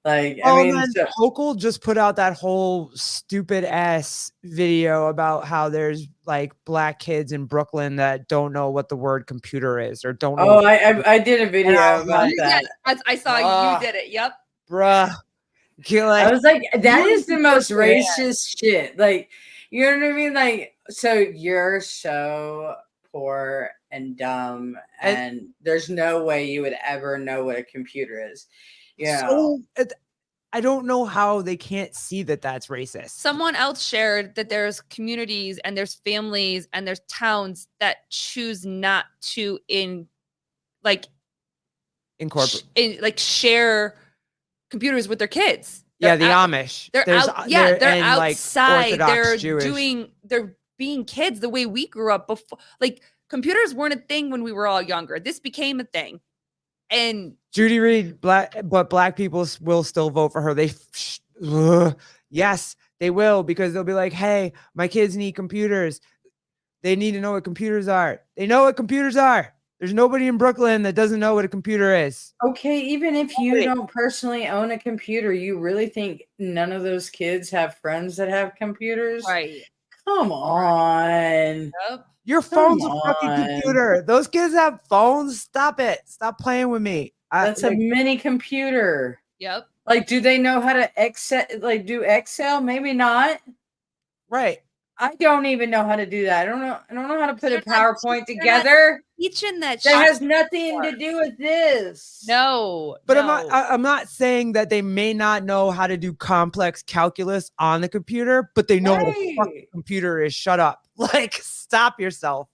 Like, I mean, Hochul just put out that whole stupid ass video about how there's like black kids in Brooklyn that don't know what the word computer is or don't know. Oh, I did a video about that. I saw you did it. Yep. Bruh. I was like, that is the most racist shit. Like, you know what I mean? Like, so you're so poor and dumb, and there's no way you would ever know what a computer is. Yeah. So I don't know how they can't see that that's racist. Someone else shared that there's communities and there's families and there's towns that choose not to share computers with their kids. Yeah, the Amish. They're outside. They're being kids the way we grew up before. Like computers weren't a thing when we were all younger. This became a thing. And Judy Reed, but black people will still vote for her. Yes, they will, because they'll be like, hey, my kids need computers. They need to know what computers are. They know what computers are. There's nobody in Brooklyn that doesn't know what a computer is. Okay, even if you don't personally own a computer, you really think none of those kids have friends that have computers? Right. Come on. Yep. Your phone's a fucking computer. Those kids have phones. Stop it. Stop playing with me. That's a mini computer. Yep. Like, do they know how to do Excel? Maybe not. Right. I don't even know how to do that. I don't know how to put a PowerPoint together. Teaching that has nothing to do with this. No. But I'm not saying that they may not know how to do complex calculus on the computer, but they know what a fucking computer is. Shut up. Like, stop yourself,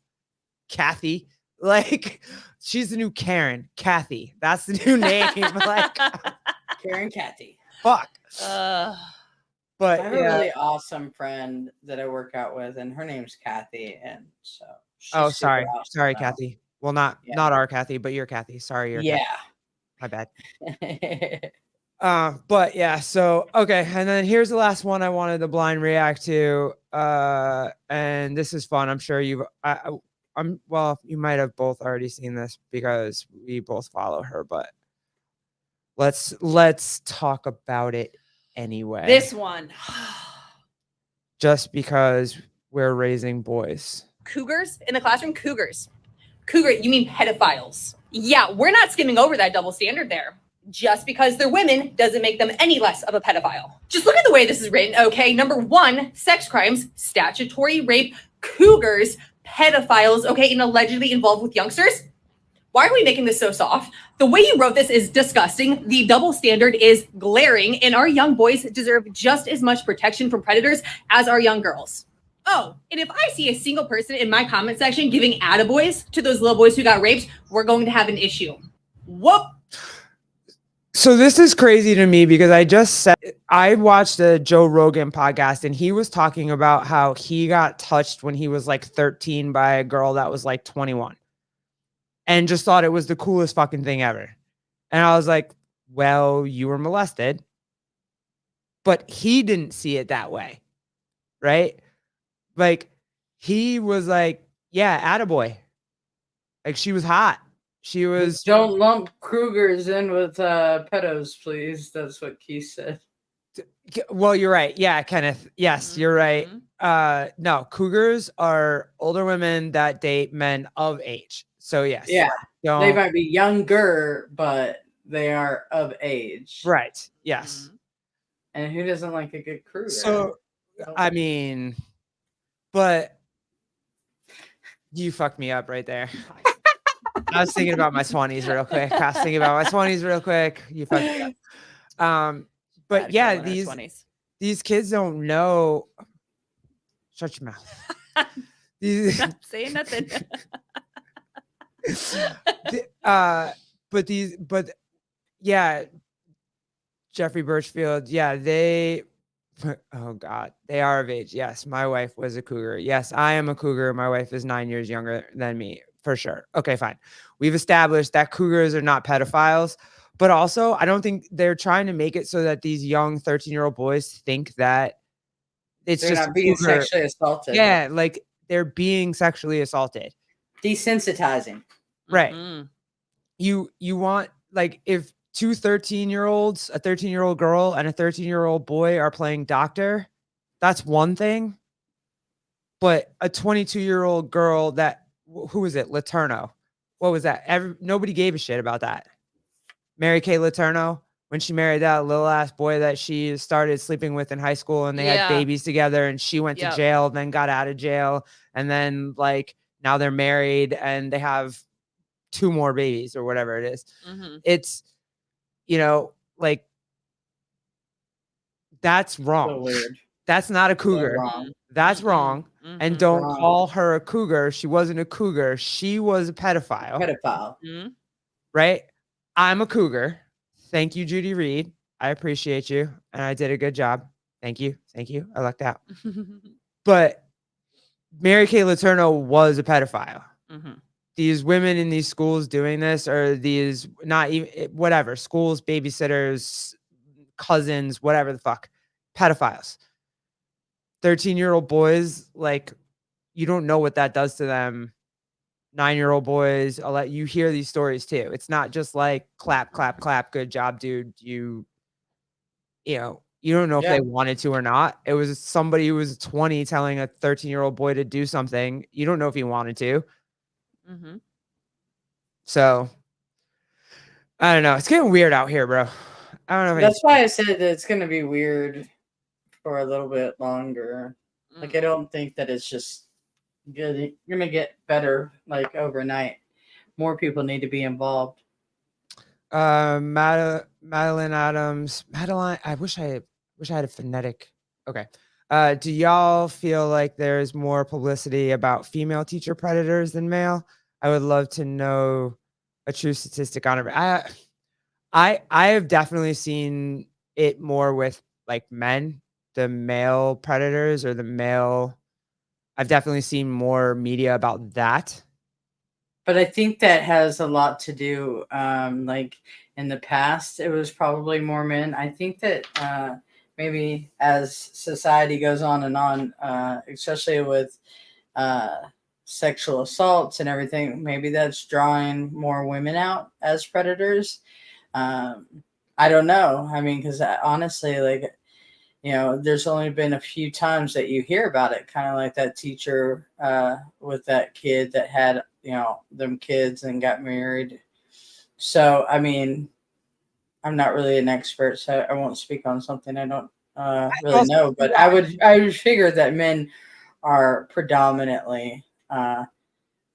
Kathy. Like, she's the new Karen. Kathy. That's the new name. Like Karen Kathy. Fuck. But I have a really awesome friend that I work out with, and her name's Kathy. And so sorry. Sorry, Kathy. Well, not our Kathy, but your Kathy. Sorry, your Kathy. My bad. But yeah, so okay, and then here's the last one I wanted to blind react to. And this is fun. I'm sure you might have both already seen this because we both follow her, but let's talk about it anyway. This one. Just because we're raising boys. Cougars in the classroom? Cougars. Cougar, you mean pedophiles. Yeah, we're not skimming over that double standard there. Just because they're women doesn't make them any less of a pedophile. Just look at the way this is written, okay? Number 1, sex crimes, statutory rape, cougars, pedophiles, okay, and allegedly involved with youngsters. Why are we making this so soft? The way you wrote this is disgusting. The double standard is glaring, and our young boys deserve just as much protection from predators as our young girls. Oh, and if I see a single person in my comment section giving attaboys to those little boys who got raped, we're going to have an issue. Whoop. So this is crazy to me because I watched a Joe Rogan podcast, and he was talking about how he got touched when he was like 13 by a girl that was like 21 and just thought it was the coolest fucking thing ever. And I was like, well, you were molested, but he didn't see it that way. Right? Like he was like, yeah, attaboy. Like she was hot. She was. Don't lump Cougars in with pedos, please. That's what Keith said. Well, you're right. Yeah, Kenneth. Yes, you're right. No, Cougars are older women that date men of age. So yes. Yeah. They might be younger, but they are of age. Right. Yes. And who doesn't like a good Cougar? So, I mean, but you fucked me up right there. I was thinking about my 20s real quick. You fucked me up. But yeah, these kids don't know. Shut your mouth. These, Not saying nothing. but yeah, Jeffrey Birchfield, yeah, oh God, they are of age. Yes, my wife was a cougar. Yes, I am a cougar. My wife is 9 years younger than me, for sure. Okay, fine. We've established that cougars are not pedophiles, but also I don't think they're trying to make it so that these young 13-year-old boys think that it's They're just not a being cougar. sexually assaulted. Yeah, like they're being sexually assaulted. Desensitizing. Right. Mhm. You want, like, if two 13-year-olds, a 13-year-old girl and a 13-year-old boy are playing doctor, that's one thing. But a 22-year-old girl that who was it? Letourneau. What was that? Nobody gave a shit about that. Mary Kay Letourneau, when she married that little ass boy that she started sleeping with in high school, and they had Yeah. babies together, and she went to Yep. jail, then got out of jail, and then like now they're married and they have 2 more babies or whatever it is. Mhm. It's, like, that's So wrong. weird. That's not a So cougar. wrong. That's Mhm. wrong. And Mhm. don't Wrong. call her a cougar. She wasn't a cougar. She was a pedophile, Pedophile. Mhm. right? I'm a cougar. Thank you, Judy Reed. I appreciate you. And I did a good job. Thank you. Thank you. I lucked out. But Mary Kay Letourneau was a pedophile. Mhm. These women in these schools doing this, or these not even whatever, schools, babysitters, cousins, whatever the fuck, pedophiles. 13-year-old boys, like, you don't know what that does to them. 9-year-old boys, I'll let you hear these stories too. It's not just like clap, clap, clap, good job, dude. You don't know if Yeah. they wanted to or not. It was somebody who was 20 telling a 13-year-old boy to do something. You don't know if he wanted to. Mhm. So I don't know. It's getting weird out here, bro. I don't know if That's why I said that it's going to be weird for a little bit longer. Like, I don't think that it's just good. You're going to get better like overnight. More people need to be involved. Madeline Adams. Madeline, I wish I had a phonetic. Okay. Do y'all feel like there's more publicity about female teacher predators than male? I would love to know a true statistic on it. I have definitely seen it more with like men, the male predators or the male. I've definitely seen more media about that. But I think that has a lot to do, like in the past, it was probably more men. I think that maybe as society goes on and on, especially with sexual assaults and everything, maybe that's drawing more women out as predators. I don't know. I mean, because honestly, like, there's only been a few times that you hear about it, kind of like that teacher with that kid that had, them kids and got married. So, I mean, I'm not really an expert, so I won't speak on something I don't really know. But I would figure that men are predominantly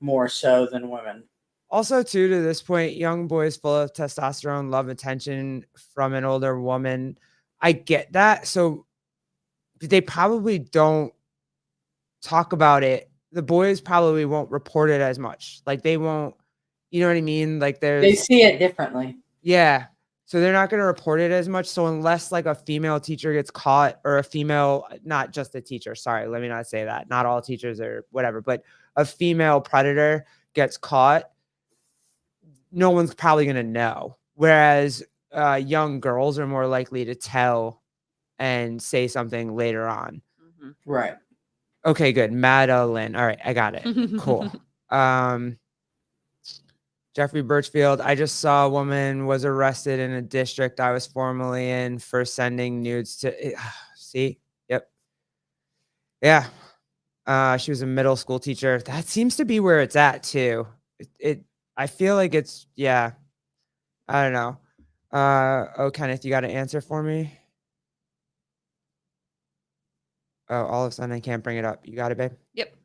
more so than women. Also, too, to this point, young boys full of testosterone love attention from an older woman. I get that. So they probably don't talk about it. The boys probably won't report it as much. Like they won't, you know what I mean? Like They see it differently. Yeah. So they're not going to report it as much. So unless like a female teacher gets caught, or a female, not just a teacher, sorry, let me not say that. Not all teachers are whatever, but a female predator gets caught, no one's probably going to know. Whereas young girls are more likely to tell and say something later on. Right. Okay, good. Madeline. All right, I got it. Cool. Jeffrey Birchfield. I just saw a woman was arrested in a district I was formerly in for sending nudes to. See? Yep. Yeah. She was a middle school teacher. That seems to be where it's at too. I feel like it's, yeah. I don't know. Oh, Kenneth, you got an answer for me? Oh, all of a sudden I can't bring it up. You got it, babe? Yep.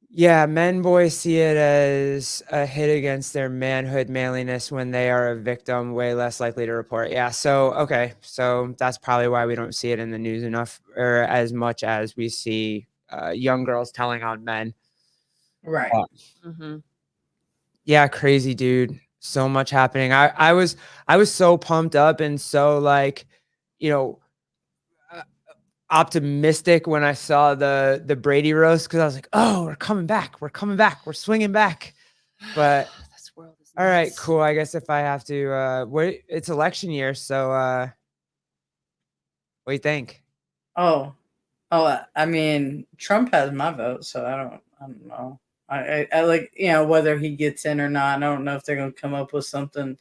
Yeah, men boys see it as a hit against their manhood, manliness when they are a victim, way less likely to report. Yeah, so okay, so that's probably why we don't see it in the news enough or as much as we see young girls telling on men. Right. Mm-hmm. Yeah, crazy dude. So much happening. I was so pumped up and so like, you know, optimistic when I saw the Brady roast because I was like, oh, we're coming back. We're coming back. We're swinging back. But This world is all right, nuts. cool. I guess if I have to wait, it's election year, so what do you think? I mean, Trump has my vote, so I don't know. I like, whether he gets in or not. I don't know if they're gonna come up with something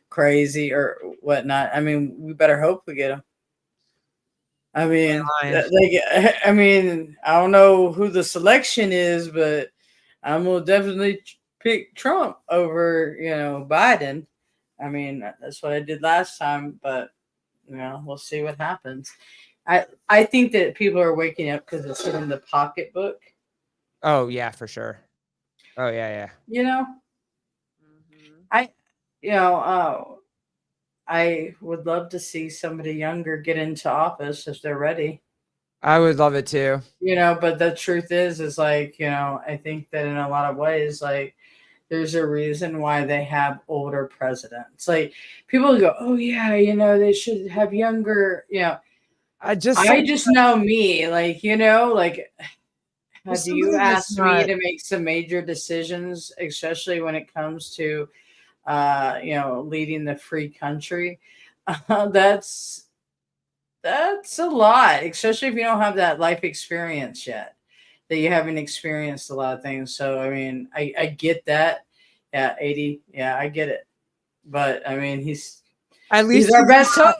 crazy or whatnot. I mean, we better hope we get him. I mean, I don't know who the selection is, but I'm gonna definitely pick Trump over, Biden. I mean, that's what I did last time, but we'll see what happens. I think that people are waking up because it's in the pocketbook. Oh yeah, for sure. Oh yeah. I would love to see somebody younger get into office if they're ready. I would love it too. But the truth is like, I think that in a lot of ways, like, there's a reason why they have older presidents. Like, people go, oh yeah, they should have younger, I just know me, like, have you asked me to make some major decisions, especially when it comes to, leading the free country? That's a lot, especially if you don't have that life experience yet, that you haven't experienced a lot of things. So, I mean, I get that. Yeah, 80. Yeah, I get it. But, I mean, he's our best hope.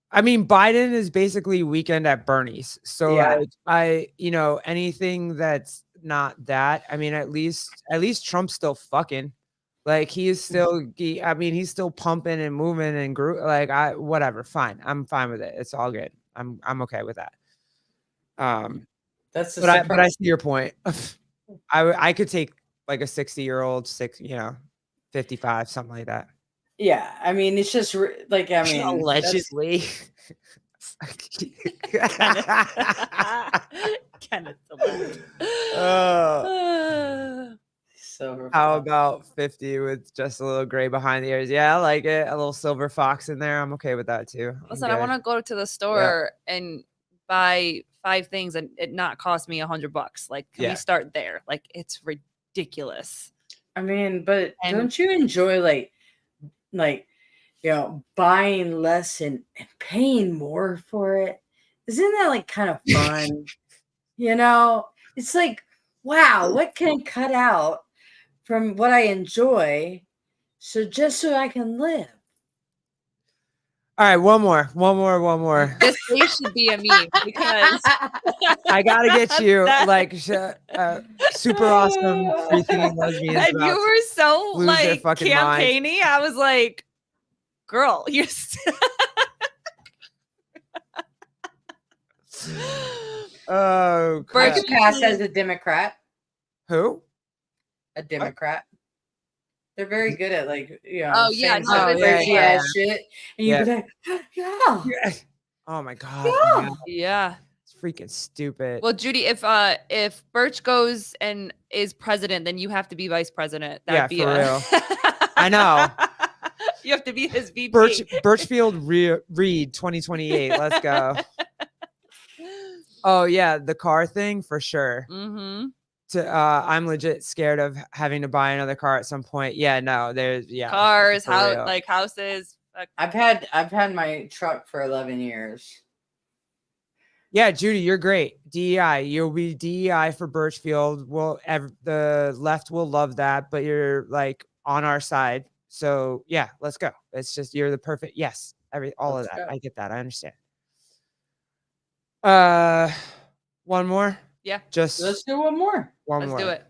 I mean, Biden is basically Weekend at Bernie's. So yeah. Anything that's not that, I mean, at least Trump's still fucking. Like, he's still he's still pumping and moving and whatever, fine. I'm fine with it. It's all good. I'm okay with that. But I see your point. I could take like a 60-year-old, 55, something like that. Yeah, I mean, it's just like, I mean, allegedly. Kenneth. So how about 50 with just a little gray behind the ears? Yeah, I like it. A little silver fox in there. I'm okay with that too. Listen, I want to go to the store and buy 5 things and it not cost me $100. Like, can we start there? Like, it's ridiculous. I mean, but don't you enjoy buying less and paying more for it? Isn't that like kind of fun? It's like, wow, what can I cut out from what I enjoy so I can live? All right, one more. This page should be a meme because I gotta get you like super awesome free thinking lesbians. And you were so like campaigny. I was like, girl, you're oh, I could pass as a Democrat. Who? A Democrat. They're very good at shit. And you'd be like, yeah. Oh my God. Yeah. It's freaking stupid. Well, Judy, if Birch goes and is president, then you have to be vice president. That'd be for real. I know. You have to be his VP. Birchfield Reed 2028. Let's go. Oh yeah, the car thing for sure. Mm-hmm. I'm legit scared of having to buy another car at some point. Yeah, no, there's cars, houses. I've had my truck for 11 years. Yeah, Judy, you're great. DEI, you'll be DEI for Birchfield. The left will love that, but you're like on our side. So yeah, let's go. It's just you're the perfect all of that. I get that. I understand. One more. Yeah. Let's do one more. Let's do it.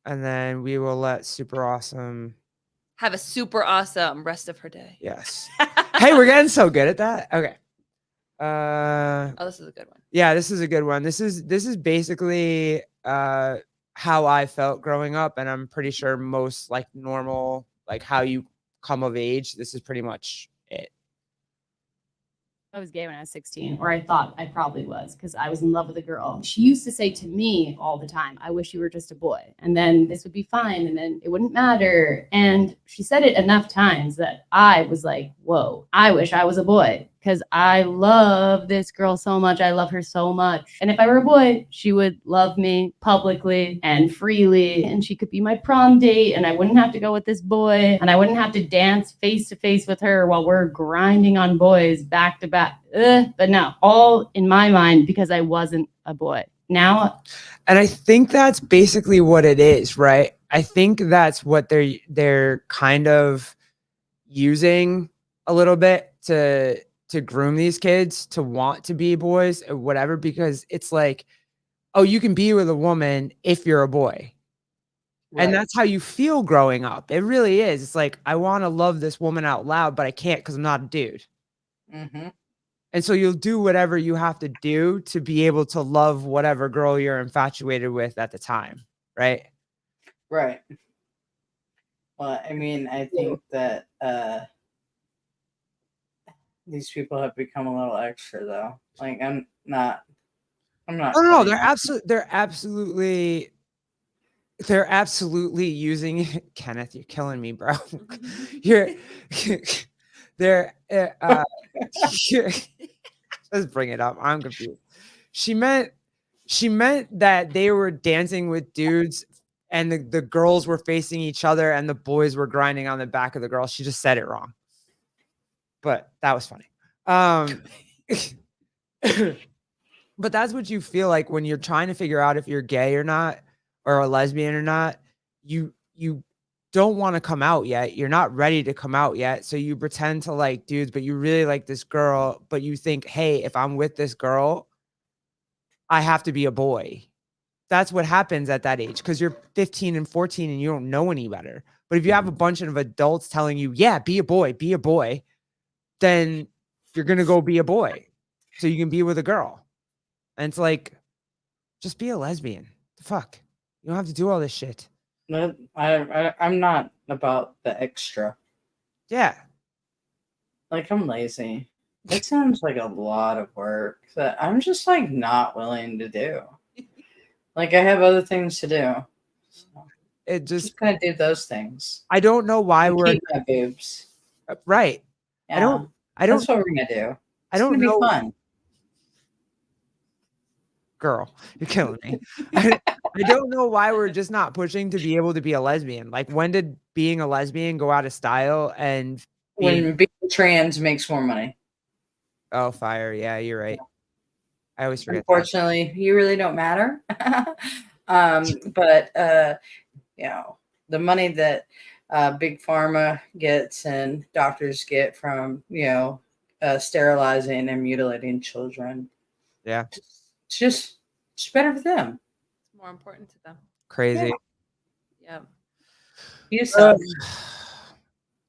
And then we will let Super Awesome have a super awesome rest of her day. Yes. Hey, we're getting so good at that. Okay. Oh, this is a good one. Yeah, this is a good one. This is basically how I felt growing up, and I'm pretty sure most like normal, like how you come of age. This is pretty much it. I was gay when I was 16, or I thought I probably was, because I was in love with a girl. She used to say to me all the time, I wish you were just a boy. And then this would be fine. And then it wouldn't matter. And she said it enough times that I was like, whoa, I wish I was a boy, because I love this girl so much. I love her so much. And if I were a boy, she would love me publicly and freely. And she could be my prom date. And I wouldn't have to go with this boy. And I wouldn't have to dance face to face with her while we're grinding on boys back to back. But no, all in my mind because I wasn't a boy. Now, and I think that's basically what it is, right? I think that's what they're kind of using a little bit to groom these kids to want to be boys or whatever, because it's like, oh, you can be with a woman if you're a boy. Right. And that's how you feel growing up. It really is. It's like, I want to love this woman out loud, but I can't because I'm not a dude. Mm-hmm. And so you'll do whatever you have to do to be able to love whatever girl you're infatuated with at the time. Right. Right. Well, I mean, I think that these people have become a little extra, though. Like, I'm not. No, they're absolutely using Kenneth. You're killing me, bro. Let's bring it up. I'm confused. She meant that they were dancing with dudes and the girls were facing each other and the boys were grinding on the back of the girls. She just said it wrong. But that was funny. But that's what you feel like when you're trying to figure out if you're gay or not, or a lesbian or not. You don't want to come out yet. You're not ready to come out yet. So you pretend to like dudes, but you really like this girl, but you think, hey, if I'm with this girl, I have to be a boy. That's what happens at that age, because you're 15 and 14 and you don't know any better. But if you have a bunch of adults telling you, yeah, be a boy, then you're going to go be a boy so you can be with a girl. And it's like, just be a lesbian. The fuck? You don't have to do all this shit. No, I'm not about the extra. Yeah. Like, I'm lazy. It sounds like a lot of work that I'm just like not willing to do. Like, I have other things to do. So it just gonna do those things. I don't know why we're keep my boobs. Right. Yeah. I don't. That's what we're gonna do. I don't know. Be fun. Girl, you're killing me. I don't know why we're just not pushing to be able to be a lesbian. Like, when did being a lesbian go out of style? And when being trans makes more money. Oh, fire. Yeah, you're right. I always forget. Unfortunately, you really don't matter. But you know, the money that big pharma gets and doctors get from, you know, sterilizing and mutilating children. Yeah. It's just better for them. It's more important to them. Crazy. Yeah.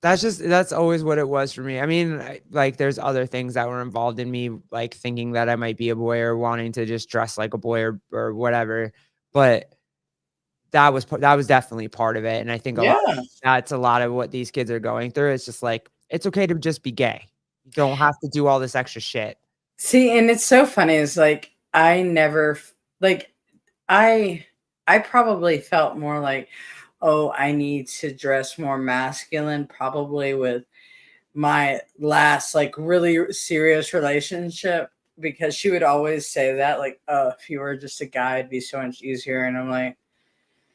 That's always what it was for me. I mean, like, there's other things that were involved in me, like thinking that I might be a boy or wanting to just dress like a boy or whatever. But that was definitely part of it. And I think that's a lot of what these kids are going through. It's just like, it's okay to just be gay. You don't have to do all this extra shit. See, and it's so funny. It's like, I never, like, I probably felt more like, oh, I need to dress more masculine, probably with my last, like, really serious relationship, because she would always say that, like, oh, if you were just a guy, it'd be so much easier. And I'm like,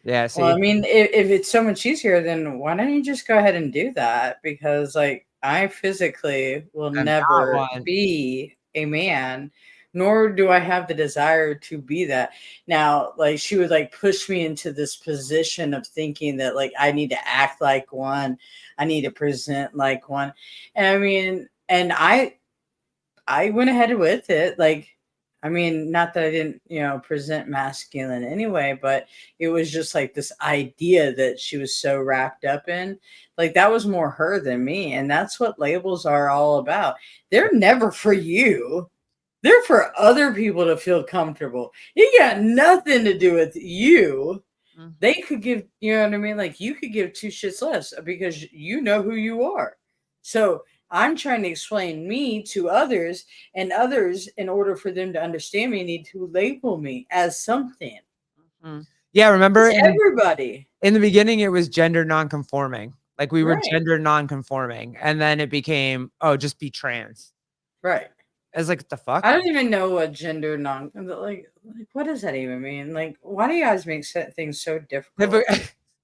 yeah, see? Well, I mean, if it's so much easier, then why don't you just go ahead and do that? Because, like, I physically will never be a man, nor do I have the desire to be that. Now, like, she would like push me into this position of thinking that, like, I need to act like one, I need to present like one. And I mean, and I went ahead with it. Like, I mean, not that I didn't, you know, present masculine anyway, but it was just like this idea that she was so wrapped up in. Like, that was more her than me. And that's what labels are all about. They're never for you. They're for other people to feel comfortable. It got nothing to do with you. They could give, you know what I mean? Like you could give two shits less because you know who you are. So I'm trying to explain me to others, and others, in order for them to understand me, need to label me as something. Yeah, remember It's everybody. In the beginning, it was gender non-conforming. Like we were Right. gender non-conforming, and then it became, oh, just be trans. Right. I was like, what the fuck? I don't even know what gender like what does that even mean? Like, why do you guys make things so difficult?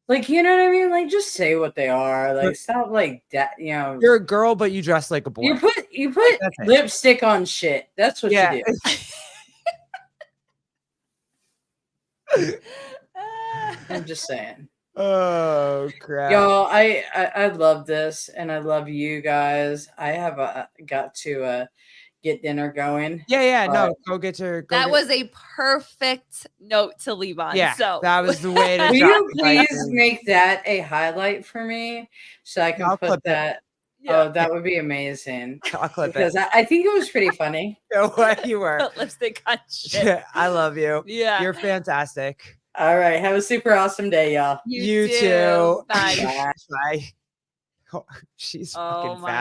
Like, you know what I mean? Like, just say what they are. Like, stop like that. You know, You're a girl, but you dress like a boy. you put That's it. lipstick on shit. That's what you do. I'm just saying. Oh crap. Y'all, I love this, and I love you guys. I have got to get dinner going. Yeah, no, go get your. That was a perfect note to leave on. Yeah, So that was the way to. Will drop you the mic. please make that a highlight for me so I can I'll put clip it. that? Yeah. Oh, that would be amazing. I'll clip Because it. I think it was pretty funny. No way you were. put lipstick on shit. I love you. Yeah. You're fantastic. All right. Have a super awesome day, y'all. You too. Bye. Bye. Oh, she's Oh fucking my fat.